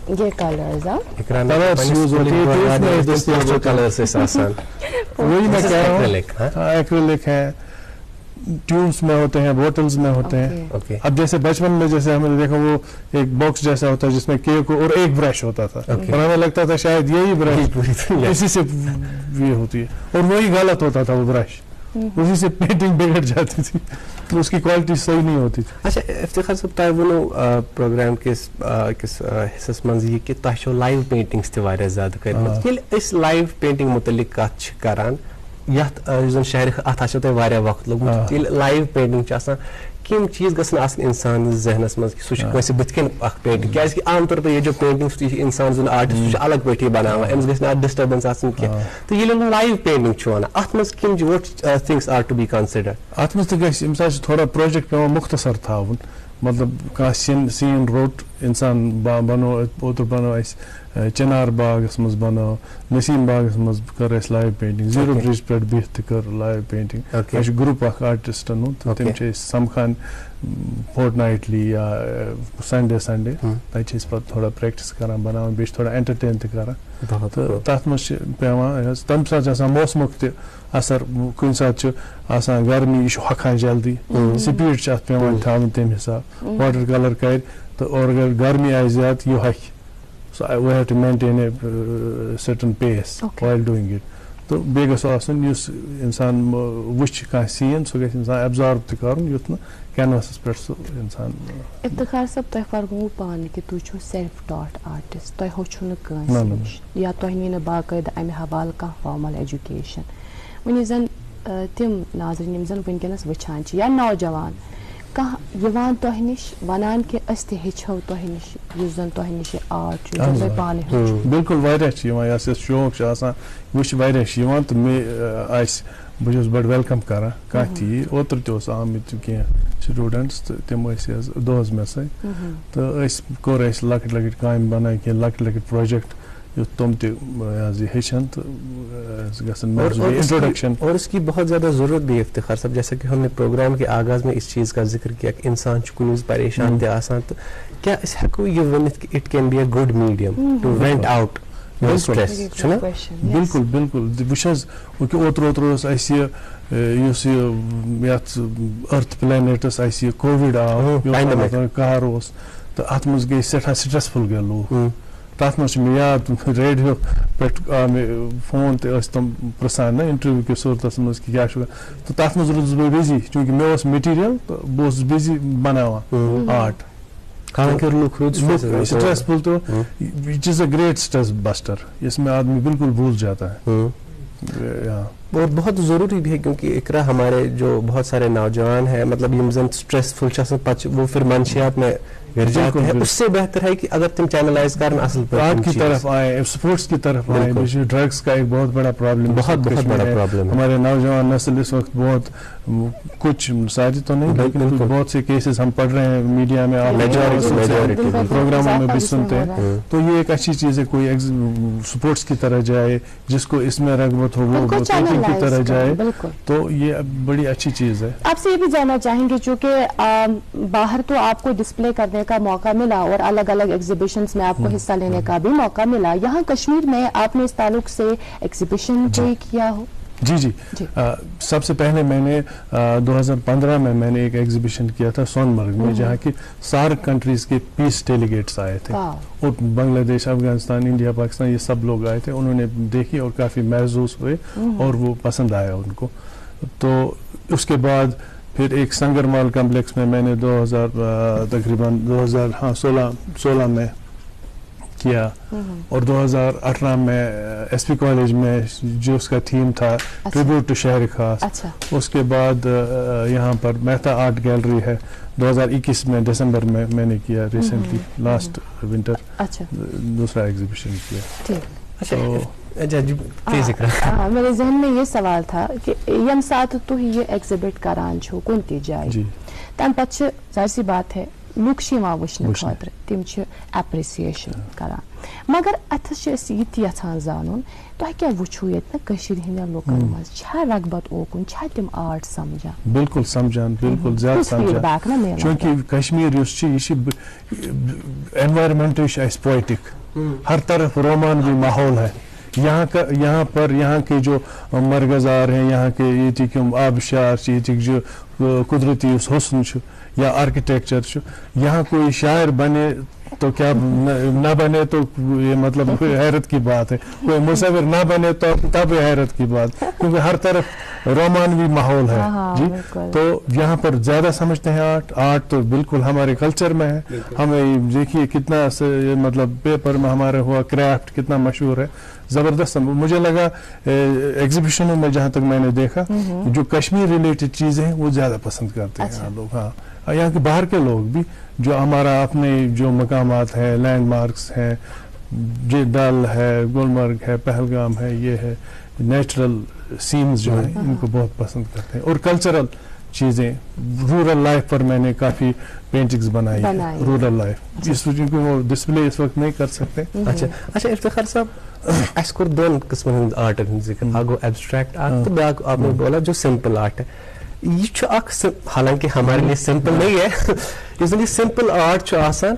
یہ کلرز وہی میں کہہ رہا ہوں, ایکریلک ہے, ٹیوبس میں ہوتے ہیں, بوٹلز میں ہوتے ہیں. اب جیسے بچپن میں جیسے ہم نے دیکھا وہ ایک باکس جیسا ہوتا ہے جس میں کیک اور ایک برش ہوتا تھا, اور ہمیں لگتا تھا شاید یہی برش اسی سے یہ ہوتی ہے, اور وہی غلط ہوتا تھا. وہ برش اسی سے پینٹنگ بگڑ جاتی تھی, تو اس کی کوالٹی صحیح نہیں ہوتی تھی. اچھا افتخار صاحب, تۄہہِ ووٚنوٕ پروگرام کِس أکِس حصس منٛز یہِ کہِ تۄہہِ چھو لایو پینٹنگس تہِ واریاہ زیادٕ کٔرمٕژ. ییٚلہِ أسۍ لایو پینٹنگ مُتعلق کتھ چھِ کران, یتھ یُس زن شہرِ اتھ آسیو تۄہہِ واریاہ وقت لوٚگمُت, ییٚلہِ لایو پینٹنگ چھِ آسان, کم چیز گژھن آسٕنۍ انسانس ذہنس منٛز کہ سُہ چھُ کٲنٛسہِ بٕتھِ کَنۍ اکھ پینٹنگ, کیازِ کہ عام طور پر یہ جو پینٹنگ چھُ یہِ انسان زن آرٹسٹ سُہ چھُ الگ پٲٹھی بناوان, أمِس گژھِ نہٕ اتھ ڈسٹربنس آسٕنۍ کینٛہہ. تہٕ ییٚلہِ لایو پینٹنگ چھُ ونان, اتھ منٛز کم what things are to be consider? اتھ منٛز تہِ گژھِ, ییٚمہِ ساتہٕ چھُ تھوڑا پروجیکٹ پیوان مختصر تھاوُن, مطلب کانٛہہ سیٖن روٚٹ انسان, بنو اوترٕ بنو اسہِ چنار باغس منٛز بنو, نسیم باغس منٛز کٔر اسہِ لایو پینٹنگ, زیٖرو برج پٮ۪ٹھ بِہِتھ تہِ کٔر لایو پینٹنگ. اسہِ چھُ گروپ اکھ آرٹسٹن ہُنٛد, تِم چھِ أسۍ سمکھان فورٹ نائٹلی یا سنڈے تَتہِ چھِ أسۍ پَتہٕ تھوڑا پرٛیکٹِس کَران بَناوان بیٚیہِ چھِ تھوڑا اٮ۪نٹَرٹین تہِ کَران تہٕ تَتھ منٛز چھِ پٮ۪وان حظ تَمہِ ساتہٕ چھِ آسان موسمُک تہِ اَثر کُنہِ ساتہٕ چھُ آسان گرمی یہِ چھُ ہۄکھان جلدی سپیٖڈ چھِ اَتھ پٮ۪وان تھاوٕنۍ تَمہِ حِساب واٹر کلر کَرِ تہٕ اور اگر گرمی آسہِ زیادٕ یہِ ہۄکھِ so we have to maintain a certain pace while doing it تہٕ بیٚیہِ گژھِ آسُن یُس اِنسان وٕچھِ کانٛہہ سیٖن سُہ گژھِ اِنسان ایبزارٕو تہِ کَرُن یُتھ نہٕ کینوَسَس پٮ۪ٹھ سُہ اِنسان. افتخار صٲب تۄہہِ فرمووُ پانہٕ کہِ تُہۍ چھِو سیلف ٹاٹ آرٹِسٹ تۄہہِ ہیوٚچھُو نہٕ کٲنٛسہِ نِش یا تۄہہِ نی نہٕ باقٲعدٕ اَمہِ حوالہٕ کانٛہہ فارمل ایجوکیشن. وۄنۍ زن تِم ناظریٖن یِم زن وٕنکیٚنس وٕچھان چھِ یا نوجوان کانٛہہ یِوان تۄہہِ نِش وَنان کہِ أسۍ تہِ ہیٚچھو تۄہہِ نِش یُس زن تۄہہِ نِش یہِ آرٹ چھُ یُس تۄہہِ پانہٕ ہیوٚچھُو. بِلکُل واریاہ چھِ یِوان یۄس یۄس شوق چھُ آسان وٕچھ واریاہ چھِ یِوان تہٕ مےٚ آسہِ بہٕ چھُس بَڑٕ ویلکم کران کانٛہہ تہِ یی اوترٕ تہِ اوس آمٕتۍ کینٛہہ سٹوٗڈنٛٹٕس تہٕ تِم ٲسۍ حظ دۄہس مےٚ سۭتۍ تہٕ کوٚر اَسہِ لۄکٕٹۍ لۄکٕٹۍ کامہِ بنٲے کینٛہہ لۄکٕٹۍ لۄکٕٹۍ پروجیکٹ یُتھ تِم تہِ حظ یہِ ہیٚچھن تہٕ گژھن انٹروڈکشن. اور اس کی بہت زیادہ ضرورت بھی ہے افتخار صاحب جیسا کہ ہم نے پروگرام کے آغاز میں اس چیز کا ذکر کیا کہ انسان چھُ کُنہِ وِزِ پریشان تہِ آسان تہٕ کیٛاہ أسۍ ہٮ۪کو یہِ ؤنِتھ کہِ it can be a good medium to vent out بالکل بالکل وٕچھ حظ اوترٕ اوس اَسہِ یُس یہِ یَتھ أرتھ پلینیٹس اَسہِ یہِ کووِڈ آو قہر اوس تہٕ اَتھ منٛز گٔے سٮ۪ٹھاہ سٹرٛسفُل گٔے لوٗکھ تَتھ منٛز چھُ مےٚ یاد ریڈیو پٮ۪ٹھ آو مےٚ فون تہِ ٲسۍ تِم پرٛژھان نہ اِنٹروِو کِس صوٗرتس منٛز کہِ کیٛاہ چھُ تہٕ تَتھ منٛز روٗدُس بہٕ بِزی چوٗنٛکہِ مےٚ اوس میٹیٖریل تہٕ بہٕ اوسُس بِزی بناوان آرٹ. اسٹریسفل تو وچ از اے گریٹ اسٹریس بسٹر اس میں آدمی بالکل بھول جاتا ہے. اور بہت ضروری بھی ہے کیونکہ اقرا ہمارے جو بہت سارے نوجوان ہیں مطلب یم زن سٹریسفل وہ پھر منشیات میں گر جاتے ہیں اس سے بہتر ہے کہ اگر تم چینلائز کرنا اصل آرٹ کی طرف آئے اسپورٹس کی طرف آئے. ڈرگس کا ایک بہت بڑا پرابلم بہت بڑا پرابلم ہمارے نوجوان نسل اس وقت بہت کچھ ساری تو نہیں لیکن بہت سے کیسز ہم پڑھ رہے ہیں میڈیا میں پروگراموں میں بھی سنتے ہیں تو یہ ایک اچھی چیز ہے کوئی اسپورٹس کی طرح جائے جس کو اس میں رغبت ہو وہ کی طرح جائے تو یہ بڑی اچھی چیز ہے. آپ سے یہ بھی جاننا چاہیں گے چونکہ باہر تو آپ کو ڈسپلے کرنے کا موقع ملا اور الگ الگ ایگزیبیشنز میں آپ کو حصہ لینے کا بھی موقع ملا, یہاں کشمیر میں آپ نے اس تعلق سے ایگزیبیشن کوئی کیا ہو؟ جی سب سے پہلے میں نے 2015 میں نے ایک ایگزیبیشن کیا تھا سون مرگ میں جہاں کی سارک کنٹریز کے پیس ڈیلیگیٹس آئے تھے اور بنگلہ دیش افغانستان انڈیا پاکستان یہ سب لوگ آئے تھے. انہوں نے دیکھی اور کافی محظوظ ہوئے اور وہ پسند آیا ان کو. تو اس کے بعد پھر ایک سنگر مال کمپلیکس میں نے 2016 میں کیا اور 2018 میں ایس پی کالج میں جو اس کا تھیم تھا ٹریبیوٹ ٹو شہر خاص. اس کے بعد یہاں پر مہتا آرٹ گیلری ہے 2021 میں دسمبر میں نے کیا ریسنٹلی لاسٹ ونٹر دوسرا ایگزیبیشن کیا. میرے ذہن میں یہ سوال تھا کہ یم ساتھ تو یہ ایگزیبٹ کران چھو کن تی جائے تم پتہ ظاہر سی بات ہے لوک وچھنے خاطر تم ایپریسیشن کران مگر اتس یہ یژھان زانن تہ کیا وچھو یت ہند لوکن مز رغبت اوکن تم آرٹ سمجھان؟ بالکل سمجھان بالکل زیادہ سمجھان چونکہ کشمیر یہ انوائرمنٹ پوئٹک ہر طرف رومانوی ماحول ہے. یہاں کے جو مرغزار ہیں یہاں کے یہ آبشار یہ جو قدرتی حسن یا آرکیٹیکچر یہاں کوئی شاعر بنے تو کیا نہ بنے تو یہ مطلب حیرت کی بات ہے, کوئی مصور نہ بنے تو تب حیرت کی بات کیونکہ ہر طرف رومانوی ماحول ہے. جی تو یہاں پر زیادہ سمجھتے ہیں آرٹ تو بالکل ہمارے کلچر میں ہے. ہمیں دیکھیے کتنا مطلب پیپر میں ہمارا ہوا کرافٹ کتنا مشہور ہے زبردست. مجھے لگا ایگزیبیشنوں میں جہاں تک میں نے دیکھا جو کشمیر ریلیٹڈ چیزیں ہیں وہ زیادہ پسند کرتے ہیں لوگ. ہاں یہاں کے باہر کے لوگ بھی جو ہمارا اپنے جو مقامات ہیں لینڈ مارکس ہیں جی ڈل ہے گلمرگ ہے پہلگام ہے یہ ہے نیچرل سینز جو ہیں ان کو بہت پسند کرتے ہیں. اور کلچرل چیزیں رورل لائف پر میں نے کافی پینٹنگز بنائی رورل لائف جس کو وہ ڈسپلے اس وقت نہیں کر سکتے. اچھا افتخار صاحب اس کو دون قسم آرٹ ذکر اگو ایبسٹریکٹ آرٹ تو بیاکھ آپ نے بولا جو سمپل آرٹ ہے. یہ اکھ حالانکہ ہمارے لیے سمپل نہیں ہے اس لیے سمپل آرٹ آسان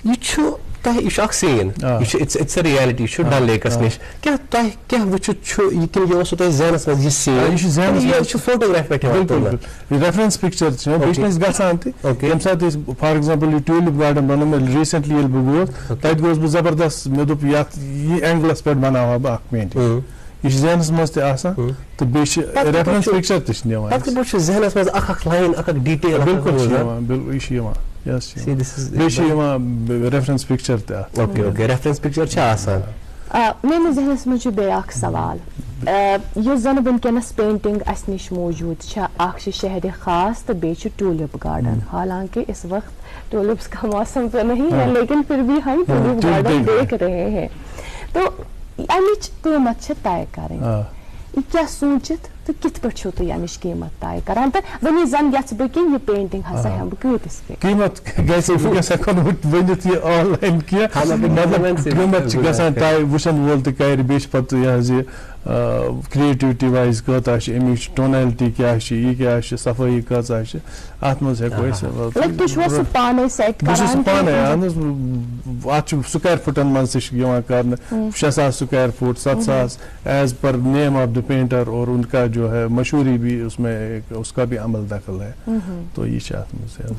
یہ یہ اخ سین اٹس اے ریالٹی یہ ڈل لیکس نش کیا وچھت یہ ذہنس مز یہ سین یہ فوٹوگراف پہ ریفرنس پکچر بیس گھان تمہ سات فار ایگزامپل یہ ٹیولپ گارڈن بنو میں ریسنٹلی یل بہ گوس تت گوس بہ زبردست مے دوپ یہ اینگلس پہ بناوا بہ اخ پینٹنگ یہ ذہنس مز تہ آسان تو بیس ریفرنس پکچر تہ نوان ذہنس مز اخ لائن اخ ڈیٹیل بالکل یہ ریفرنس پکچر ریفرنس پکچر آسان میرے ذہنس مجھ بیاکھ سوال یہ زن ونکس پینٹنگ اس نش موجود اخ شہر خاص تو بیچ ٹولپ گارڈن حالانکہ اس وقت ٹولپس کا موسم تو نہیں ہے لیکن پھر بھی ہم ٹولپ گارڈن دیکھ رہے ہیں تو امچ قیمت طے کریں یہ کیا سوچت تو کت پہ چھو تھی امچ قیمت طے کران تو ونی زن یھ بہ کہ یہ پینٹنگ ہسا ہم بہ کۭتس پہ قیمت ورنت یہ آن لائن کی قیمت گھان طے وچن وول تہ کر بیس پتہ یہ کریٹیوٹی وائز کت امچ ٹونیلٹی کیا یہ کیا صفائی کت ات مز ہوں پانے سیٹ پانے ات سکوائر فٹن من تہ کرنے 6000 square feet 7000 as per name of the painter اور ان کا جو ہے مشہوری بھی اس میں اس کا بھی عمل دخل ہے تو یہ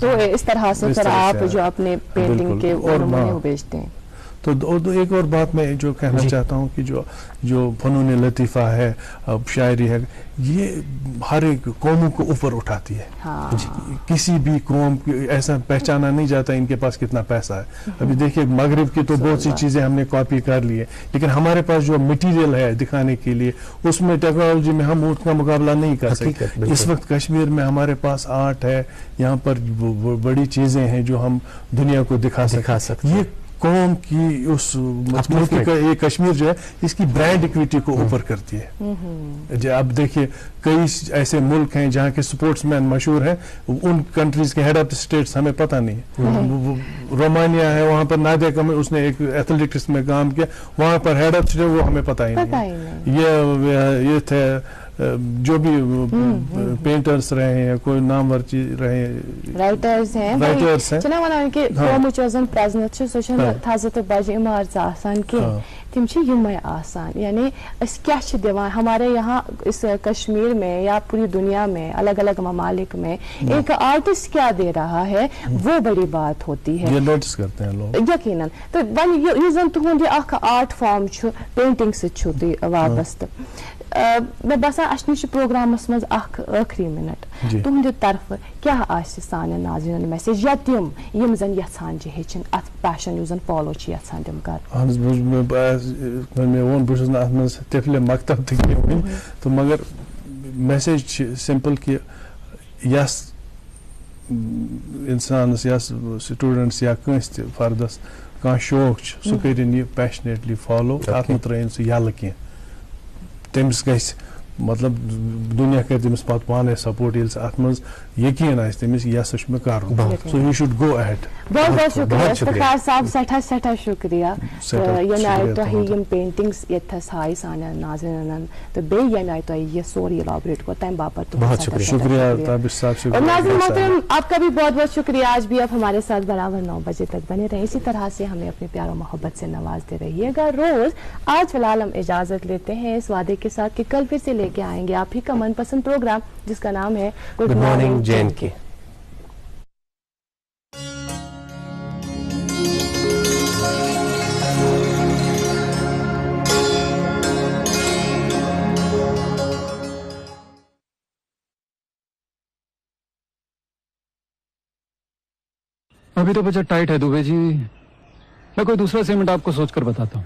تو اس طرح سے پھر آپ جو اپنے پینٹنگ کے نمونے بیچتے ہیں. تو ایک اور بات میں جو کہنا چاہتا ہوں کہ جو فنون لطیفہ ہے شاعری ہے یہ ہر ایک قوموں کو اوپر اٹھاتی ہے. کسی بھی قوم ایسا پہچانا نہیں جاتا ان کے پاس کتنا پیسہ ہے. ابھی دیکھیے مغرب کی تو بہت سی چیزیں ہم نے کاپی کر لی ہے لیکن ہمارے پاس جو مٹیریل ہے دکھانے کے لیے اس میں ٹیکنالوجی میں ہم اس کا مقابلہ نہیں کر سکتے. اس وقت کشمیر میں ہمارے پاس آرٹ ہے, یہاں پر بڑی چیزیں ہیں جو ہم دنیا کو دکھا سکتے. یہ قوم کی اس ملک کا یہ کشمیر جو ہے اس کی برانڈ ایکویٹی کو اوپر کرتی ہے. اب دیکھیے کئی ایسے ملک ہیں جہاں کے سپورٹس مین مشہور ہیں, ان کنٹریز کے ہیڈ آف دا اسٹیٹس ہمیں پتہ نہیں ہے. رومانیہ ہے وہاں پر نادیا کم اس نے ایک ایتھلیٹکس میں کام کیا, وہاں پر ہیڈ آف اسٹیٹ وہ ہمیں پتہ ہی نہیں. یہ تھے جو بھی پینٹرز رہے ہیں کوئی نامور چیز رہے رائٹرز ہیں چھنا ونان کہ قومچ یۄس زن پرزنت چھ سۄ چھنہٕ تھزٕ تہٕ بجہِ عمارژ آسان کینٛہہ, تِم چھِ یِمے آسان. یعنی أسۍ کیٛاہ چھِ دِوان ہمارے یہاں اس کشمیر میں یا پوری دنیا میں الگ الگ ممالک میں ایک آرٹسٹ کیا دے رہا ہے وہ بڑی بات ہوتی ہے. یہ نوٹس کرتے ہیں لوگ یقیناً. تو وۄنۍ یُس زن تُہُنٛد یہِ اکھ آرٹ فارم چھُ پینٹنگ سۭتۍ چھُو تُہۍ وابستہٕ, مےٚ باسان اسہِ نِش چھُ پروگرامس منٛز اکھ ٲخری منٹ تُہنٛدِ طرفہٕ کیٛاہ آسہِ سانٮ۪ن ناظریٖنن میسیج یا تِم یِم زن یژھان چھِ ہیٚچھِنۍ اتھ پیشن یُس زن فالو چھِ یژھان تِم کرٕنۍ. مےٚ ووٚن بہٕ چھُس نہٕ اتھ منٛز تِفلہِ مکتب تہِ کینٛہہ وٕنہِ تہٕ مگر میسیج چھِ سمپل کہِ یس انسانس یس سٹوڈنٹس یا کٲنٛسہِ تہِ فردس کانٛہہ شوق چھُ سُہ کٔرِنۍ یہِ پیشنیٹلی فالو, اتھ مہ ترٲیِن سُہ یلہٕ کینٛہہ. تٔمِس گژھِ مطلب دنیا کر تٔمِس پتہٕ پانے سپورٹ ییٚلہِ سُہ اتھ منٛز یقین آسہِ تٔمِس یس چھُ مےٚ کرُن سو یوٗ شُڈ گو اہیڈ. بہت بہت شکریہ افتخار صاحب, سٹھاہ شکریہ ییٚمہِ آیہِ تۄہہِ یِم پینٹنگز ییٚتھس ہایہِ سانٮ۪ن ناظریٖنن تہٕ بیٚیہِ ییٚمہِ آیہِ تۄہہِ یہِ سورُے اِلابریٹ کوٚر تمہِ باپتھ شکریہ. ناظرین محترم آپ کا بھی بہت بہت شکریہ. آج بھی آپ ہمارے ساتھ برابر 9 بجے تک بنے رہے, اسی طرح سے ہمیں اپنے پیار و محبت سے نوازتے رہیے گا روز. آج فی الحال ہم اجازت لیتے ہیں اس وعدے کے ساتھ کہ کل پھر سے لے کے آئیں گے آپ ہی کا من پسند پروگرام جس کا نام ہے گڈ مارننگ JNK. ابھی تو بجٹ ٹائٹ ہے دوبے جی, میں کوئی دوسرا سیمنٹ آپ کو سوچ کر بتاتا ہوں.